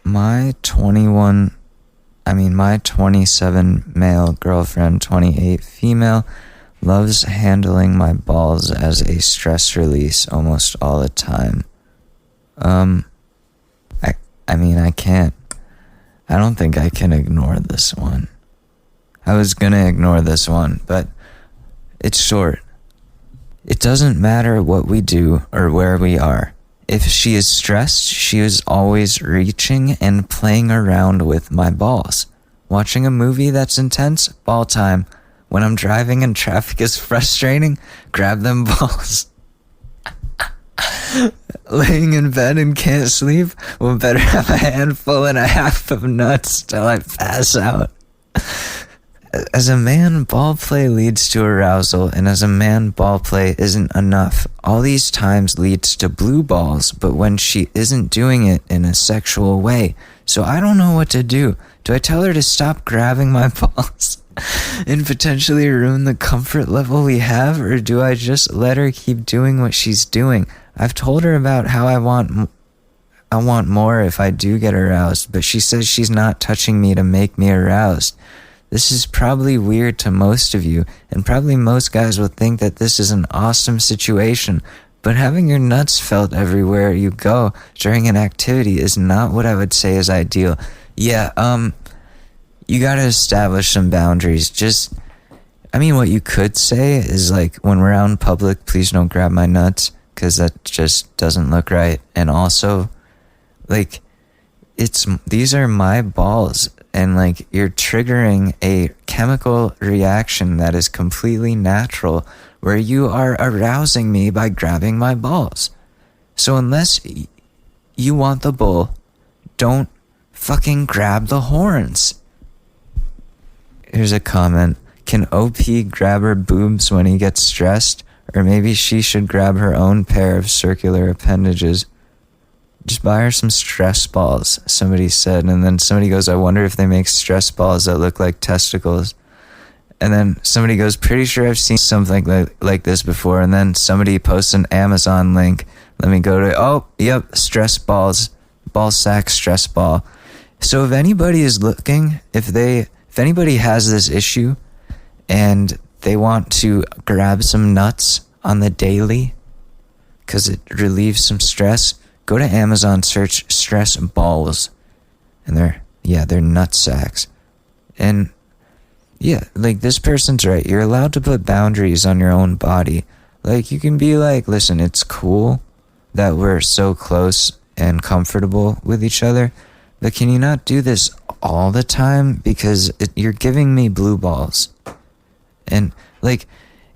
Speaker 1: My 27 male girlfriend, 28 female, loves handling my balls as a stress release almost all the time. I can't. I don't think I can ignore this one. I was gonna ignore this one, but it's short. It doesn't matter what we do or where we are. If she is stressed, she is always reaching and playing around with my balls. Watching a movie that's intense, ball time. When I'm driving and traffic is frustrating, grab them balls. Laying in bed and can't sleep, well, better have a handful and a half of nuts till I pass out. As a man, ball play leads to arousal, and as a man, ball play isn't enough. All these times leads to blue balls, but when she isn't doing it in a sexual way. So I don't know what to do. Do I tell her to stop grabbing my balls and potentially ruin the comfort level we have, or do I just let her keep doing what she's doing? I've told her about how I want more if I do get aroused, but she says she's not touching me to make me aroused. This is probably weird to most of you, and probably most guys will think that this is an awesome situation, but having your nuts felt everywhere you go during an activity is not what I would say is ideal. Yeah, you gotta establish some boundaries. What you could say is like, when we're out in public, please don't grab my nuts, because that just doesn't look right. And also, like, these are my balls, and like, you're triggering a chemical reaction that is completely natural, where you are arousing me by grabbing my balls. So unless you want the bull, don't fucking grab the horns. Here's a comment. Can OP grab her boobs when he gets stressed? Or maybe she should grab her own pair of circular appendages. Just buy her some stress balls, somebody said. And then somebody goes, I wonder if they make stress balls that look like testicles. And then somebody goes, pretty sure I've seen something like this before. And then somebody posts an Amazon link. Let me go to, oh, yep, stress balls, ball sack stress ball. So if anybody is looking, if anybody has this issue and they want to grab some nuts on the daily because it relieves some stress, go to Amazon, search stress balls, and they're nut sacks. And yeah, like, this person's right. You're allowed to put boundaries on your own body. Like, you can be like, listen, it's cool that we're so close and comfortable with each other, but can you not do this all the time? Because you're giving me blue balls. And like,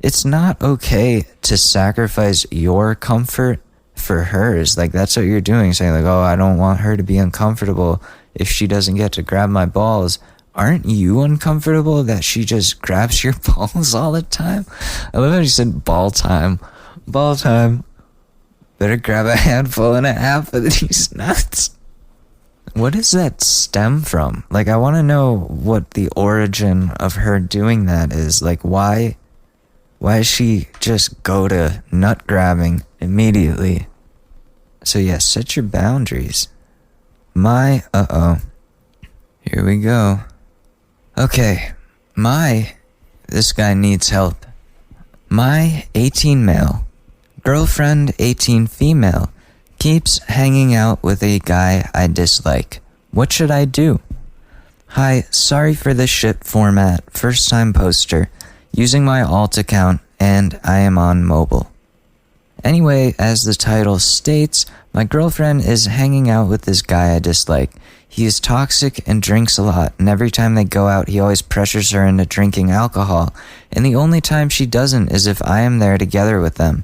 Speaker 1: it's not okay to sacrifice your comfort for hers. Like, that's what you're doing, saying like, oh, I don't want her to be uncomfortable if she doesn't get to grab my balls. Aren't you uncomfortable that she just grabs your balls all the time? I love how you said ball time. Ball time. Better grab a handful and a half of these nuts. What does that stem from? Like, I want to know what the origin of her doing that is. Like, why does she just go to nut grabbing immediately? So yeah, set your boundaries. Here we go. Okay, this guy needs help. My 18 male, girlfriend 18 female, keeps hanging out with a guy I dislike. What should I do? Hi, sorry for the shit format, first time poster, using my alt account, and I am on mobile. Anyway, as the title states, my girlfriend is hanging out with this guy I dislike. He is toxic and drinks a lot, and every time they go out, he always pressures her into drinking alcohol, and the only time she doesn't is if I am there together with them.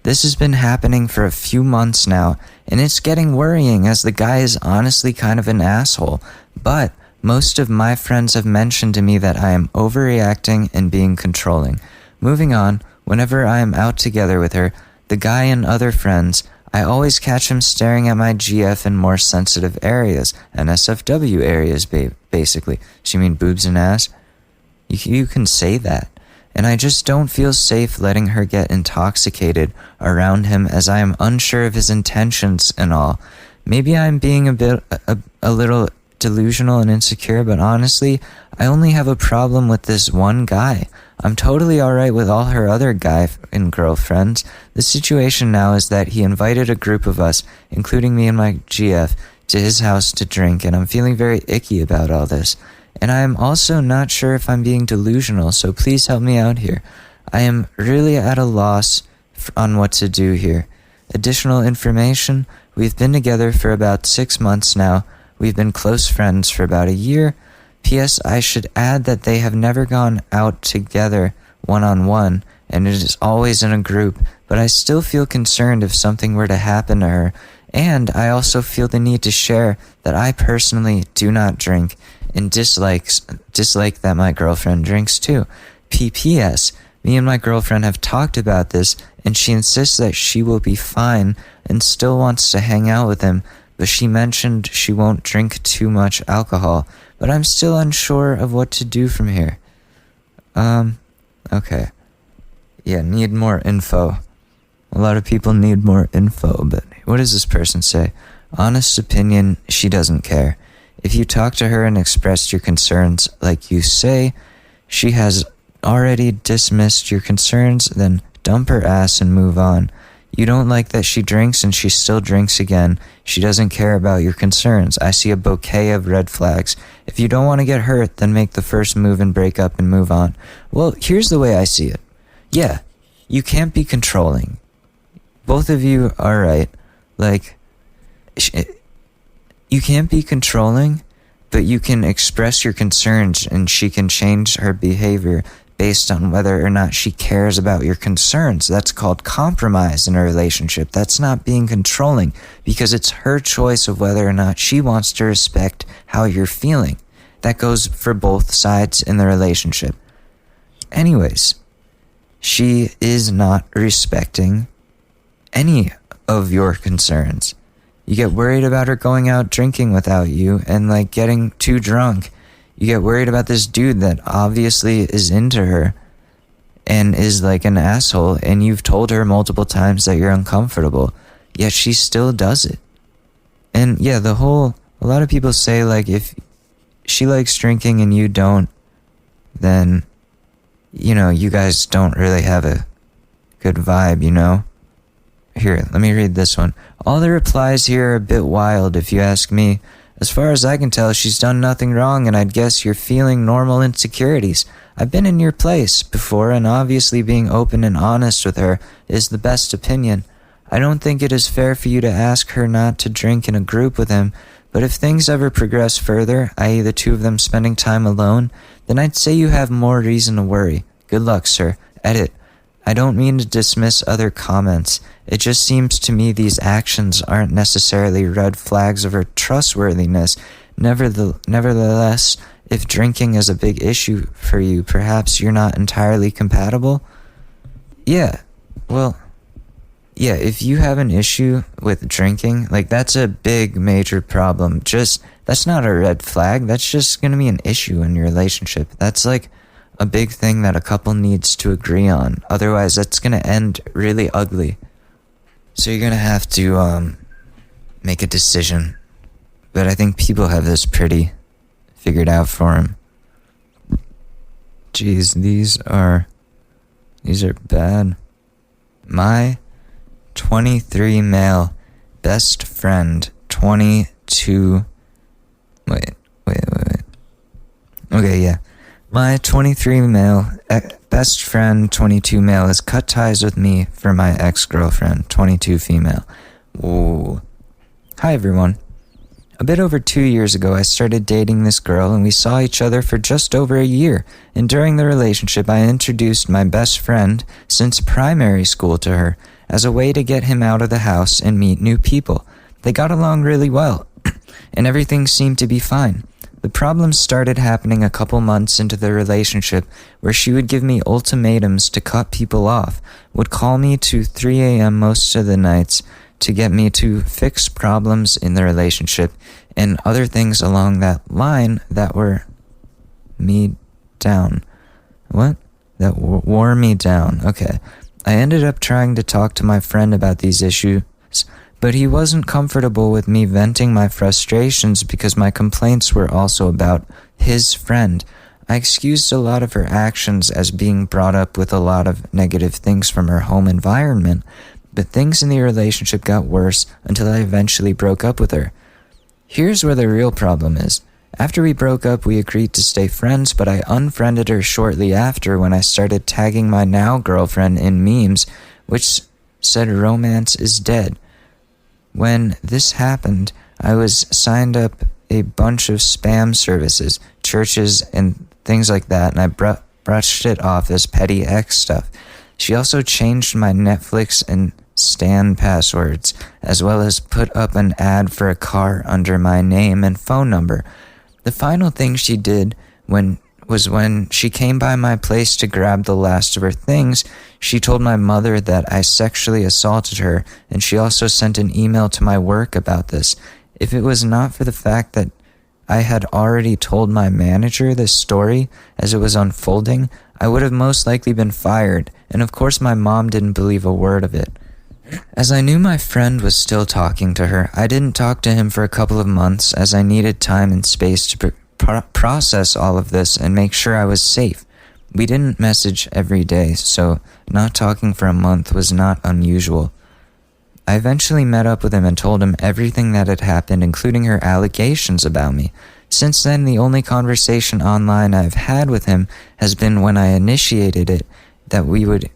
Speaker 1: This has been happening for a few months now, and it's getting worrying as the guy is honestly kind of an asshole, but most of my friends have mentioned to me that I am overreacting and being controlling. Moving on, whenever I am out together with her, the guy and other friends, I always catch him staring at my GF in more sensitive areas, NSFW areas, basically. Does she mean boobs and ass? You can say that. And I just don't feel safe letting her get intoxicated around him, as I am unsure of his intentions and all. Maybe I'm being a little delusional and insecure, but honestly, I only have a problem with this one guy. I'm totally alright with all her other guy and girlfriends. The situation now is that he invited a group of us, including me and my GF, to his house to drink, and I'm feeling very icky about all this. And I am also not sure if I'm being delusional, so please help me out here. I am really at a loss on what to do here. Additional information, we've been together for about 6 months now. We've been close friends for about a year. P.S. I should add that they have never gone out together one-on-one, and it is always in a group, but I still feel concerned if something were to happen to her. And I also feel the need to share that I personally do not drink, and dislike that my girlfriend drinks too. P.P.S. Me and my girlfriend have talked about this, and she insists that she will be fine and still wants to hang out with him, but she mentioned she won't drink too much alcohol, but I'm still unsure of what to do from here. Okay. Yeah, need more info. A lot of people need more info, but what does this person say? Honest opinion, she doesn't care. If you talk to her and expressed your concerns like you say, she has already dismissed your concerns, then dump her ass and move on. You don't like that she drinks and she still drinks again. She doesn't care about your concerns. I see a bouquet of red flags. If you don't want to get hurt, then make the first move and break up and move on. Well, here's the way I see it. Yeah, you can't be controlling. Both of you are right. Like, you can't be controlling, but you can express your concerns and she can change her behavior based on whether or not she cares about your concerns. That's called compromise in a relationship. That's not being controlling, because it's her choice of whether or not she wants to respect how you're feeling. That goes for both sides in the relationship. Anyways, she is not respecting any of your concerns. You get worried about her going out drinking without you and like getting too drunk. You get worried about this dude that obviously is into her and is like an asshole, and you've told her multiple times that you're uncomfortable, yet she still does it. And yeah, a lot of people say like if she likes drinking and you don't, then, you know, you guys don't really have a good vibe, you know? Here, let me read this one. All the replies here are a bit wild if you ask me. As far as I can tell, she's done nothing wrong, and I'd guess you're feeling normal insecurities. I've been in your place before, and obviously being open and honest with her is the best opinion. I don't think it is fair for you to ask her not to drink in a group with him, but if things ever progress further, i.e. the two of them spending time alone, then I'd say you have more reason to worry. Good luck, sir. Edit. I don't mean to dismiss other comments. It just seems to me these actions aren't necessarily red flags of her trustworthiness. Nevertheless, if drinking is a big issue for you, perhaps you're not entirely compatible? Yeah, if you have an issue with drinking, like that's a big major problem. That's not a red flag. That's just gonna be an issue in your relationship. That's like a big thing that a couple needs to agree on. Otherwise, that's going to end really ugly. So you're going to have to make a decision. But I think people have this pretty figured out for them. Jeez, these are bad. My 23 male best friend, 22... Wait. Okay, yeah. My 23 male best friend, 22 male, has cut ties with me for my ex-girlfriend, 22 female. Ooh. Hi everyone. A bit over 2 years ago, I started dating this girl and we saw each other for just over a year. And during the relationship, I introduced my best friend since primary school to her as a way to get him out of the house and meet new people. They got along really well, and everything seemed to be fine. The problems started happening a couple months into the relationship, where she would give me ultimatums to cut people off, would call me to 3 a.m. most of the nights to get me to fix problems in the relationship, and other things along that line that were me down. What? That wore me down. Okay. I ended up trying to talk to my friend about these issues, but he wasn't comfortable with me venting my frustrations because my complaints were also about his friend. I excused a lot of her actions as being brought up with a lot of negative things from her home environment, but things in the relationship got worse until I eventually broke up with her. Here's where the real problem is. After we broke up, we agreed to stay friends, but I unfriended her shortly after when I started tagging my now girlfriend in memes, which said romance is dead. When this happened, I was signed up a bunch of spam services, churches, and things like that, and I brushed it off as petty ex stuff. She also changed my Netflix and Stan passwords, as well as put up an ad for a car under my name and phone number. The final thing she did was when she came by my place to grab the last of her things, she told my mother that I sexually assaulted her, and she also sent an email to my work about this. If it was not for the fact that I had already told my manager this story as it was unfolding, I would have most likely been fired, and of course my mom didn't believe a word of it. As I knew my friend was still talking to her, I didn't talk to him for a couple of months as I needed time and space to process all of this and make sure I was safe. We didn't message every day, so not talking for a month was not unusual. I eventually met up with him and told him everything that had happened, including her allegations about me. Since then, the only conversation online I've had with him has been when I initiated it, that would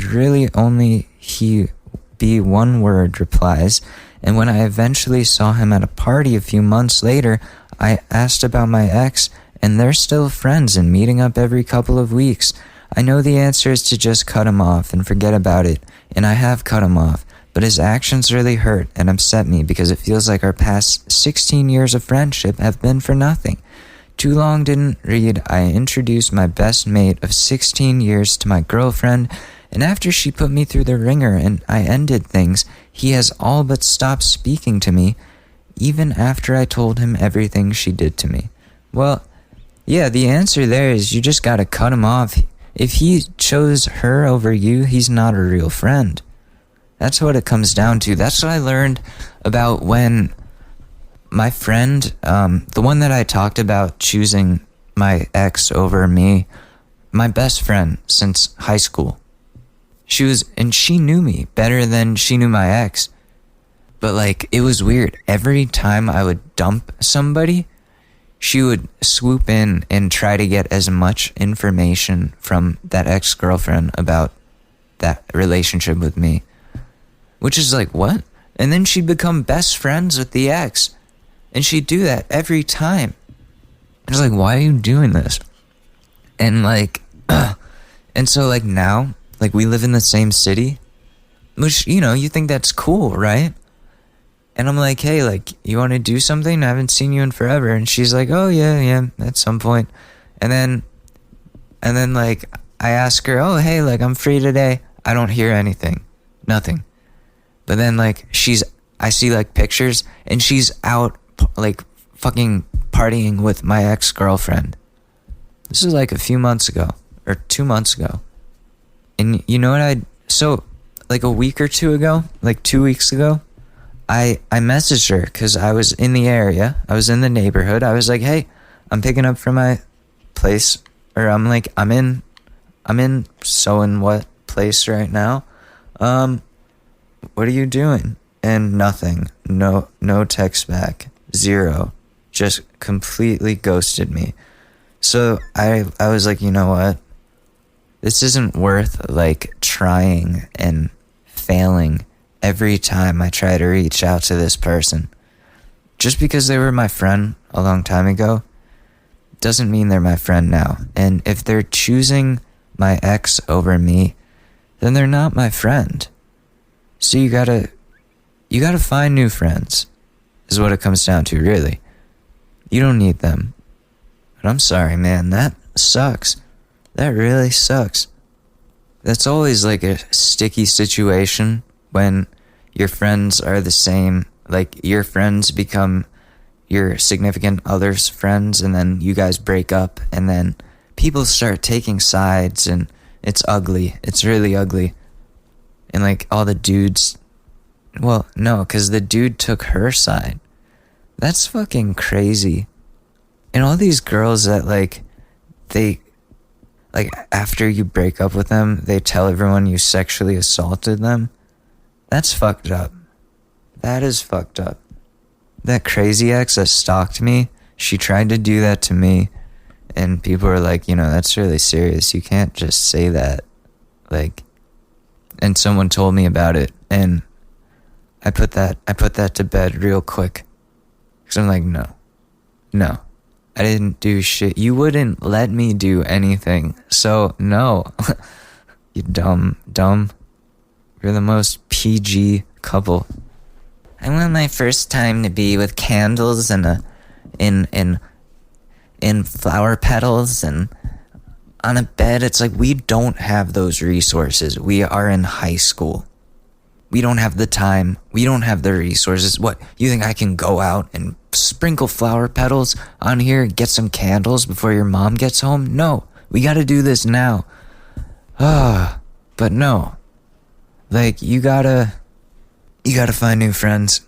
Speaker 1: really only he be one-word replies, and when I eventually saw him at a party a few months later, I asked about my ex, and they're still friends and meeting up every couple of weeks. I know the answer is to just cut him off and forget about it, and I have cut him off, but his actions really hurt and upset me because it feels like our past 16 years of friendship have been for nothing. Too long didn't read, I introduced my best mate of 16 years to my girlfriend, and after she put me through the ringer and I ended things, he has all but stopped speaking to me, even after I told him everything she did to me. Well, yeah, the answer there is you just gotta cut him off. If he chose her over you, he's not a real friend. That's what it comes down to. That's what I learned about when my friend, the one that I talked about choosing my ex over me, my best friend since high school. She knew me better than she knew my ex. But like, it was weird. Every time I would dump somebody, she would swoop in and try to get as much information from that ex-girlfriend about that relationship with me. Which is like, what? And then she'd become best friends with the ex. And she'd do that every time. I was like, why are you doing this? And like, and so like now, like we live in the same city, which, you know, you think that's cool, right? And I'm like, hey, like, you want to do something? I haven't seen you in forever. And she's like, oh, yeah, at some point. And then like, I ask her, oh, hey, like, I'm free today. I don't hear anything. Nothing. But then, like, I see, like, pictures, and she's out, like, fucking partying with my ex-girlfriend. This is, like, a few months ago, or 2 months ago. And you know what so, like, a week or two ago, like, 2 weeks ago, I messaged her because I was in the area. I was in the neighborhood. I was like, hey, I'm picking up from my place, or I'm in so and what place right now. What are you doing? And nothing. No text back. Zero. Just completely ghosted me. So I was like, you know what? This isn't worth like trying and failing every time I try to reach out to this person. Just because they were my friend a long time ago doesn't mean they're my friend now. And if they're choosing my ex over me, then they're not my friend. So you gotta find new friends, is what it comes down to, really. You don't need them. But I'm sorry, man, that sucks. That really sucks. That's always like a sticky situation when your friends are the same, like your friends become your significant other's friends, and then you guys break up, and then people start taking sides, and it's ugly. It's really ugly. And like all the dudes, well, no, because the dude took her side. That's fucking crazy. And all these girls that like, they, like after you break up with them, they tell everyone you sexually assaulted them. That's fucked up. That is fucked up. That crazy ex that stalked me, she tried to do that to me, and people are like, you know, that's really serious. You can't just say that. Like, and someone told me about it, and I put that to bed real quick. Because I'm like, no, I didn't do shit. You wouldn't let me do anything. So, no. You dumb. You're the most PG couple. I want my first time to be with candles and in flower petals and on a bed. It's like, we don't have those resources. We are in high school. We don't have the time. We don't have the resources. What, you think I can go out and sprinkle flower petals on here and get some candles before your mom gets home? No, we gotta do this now. But no. Like, you gotta find new friends.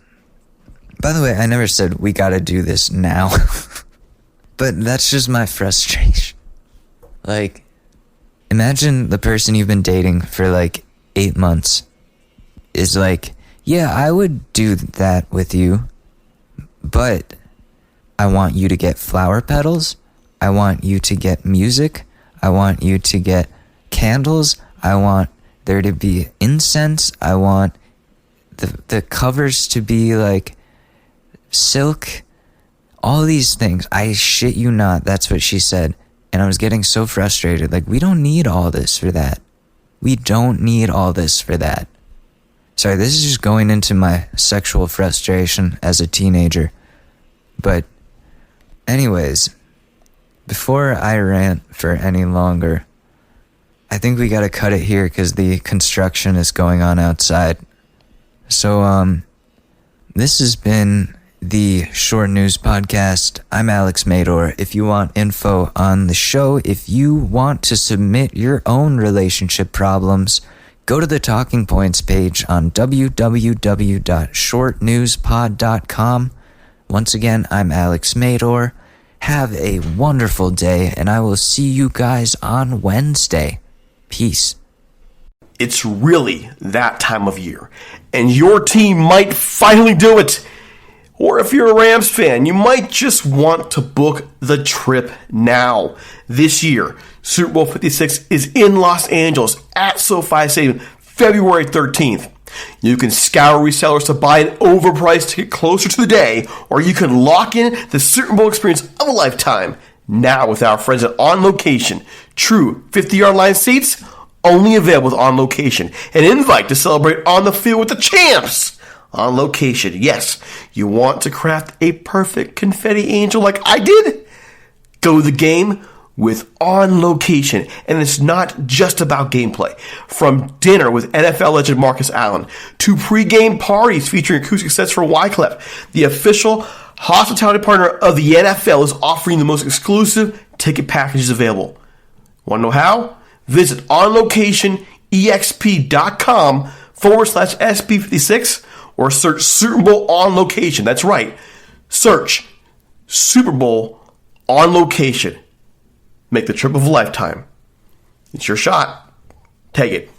Speaker 1: By the way, I never said we gotta do this now. But that's just my frustration. Like, imagine the person you've been dating for like 8 months is like, yeah, I would do that with you, but I want you to get flower petals. I want you to get music. I want you to get candles. I want there to be incense. I want the covers to be like silk. All these things. I shit you not. That's what she said. And I was getting so frustrated. Like, we don't need all this for that. We don't need all this for that. Sorry, this is just going into my sexual frustration as a teenager. But anyways, before I rant for any longer, I think we gotta cut it here because the construction is going on outside. So, this has been the Short News Podcast. I'm Alex Mador. If you want info on the show, if you want to submit your own relationship problems, go to the Talking Points page on www.shortnewspod.com. Once again, I'm Alex Mador. Have a wonderful day, and I will see you guys on Wednesday. Peace.
Speaker 2: It's really that time of year, and your team might finally do it. Or if you're a Rams fan, you might just want to book the trip now. This year, Super Bowl 56 is in Los Angeles at SoFi Stadium, February 13th. You can scour resellers to buy an overpriced ticket closer to the day, or you can lock in the Super Bowl experience of a lifetime. Now with our friends at On Location. True 50-yard line seats, only available with On Location. An invite to celebrate on the field with the champs. On Location, yes, you want to craft a perfect confetti angel like I did? Go to the game with On Location, and it's not just about gameplay. From dinner with NFL legend Marcus Allen to pregame parties featuring acoustic sets for Wyclef, the official hospitality partner of the NFL is offering the most exclusive ticket packages available. Want to know how? Visit onlocationexp.com/SB56 or search Super Bowl On Location. That's right. Search Super Bowl On Location. Make the trip of a lifetime. It's your shot. Take it.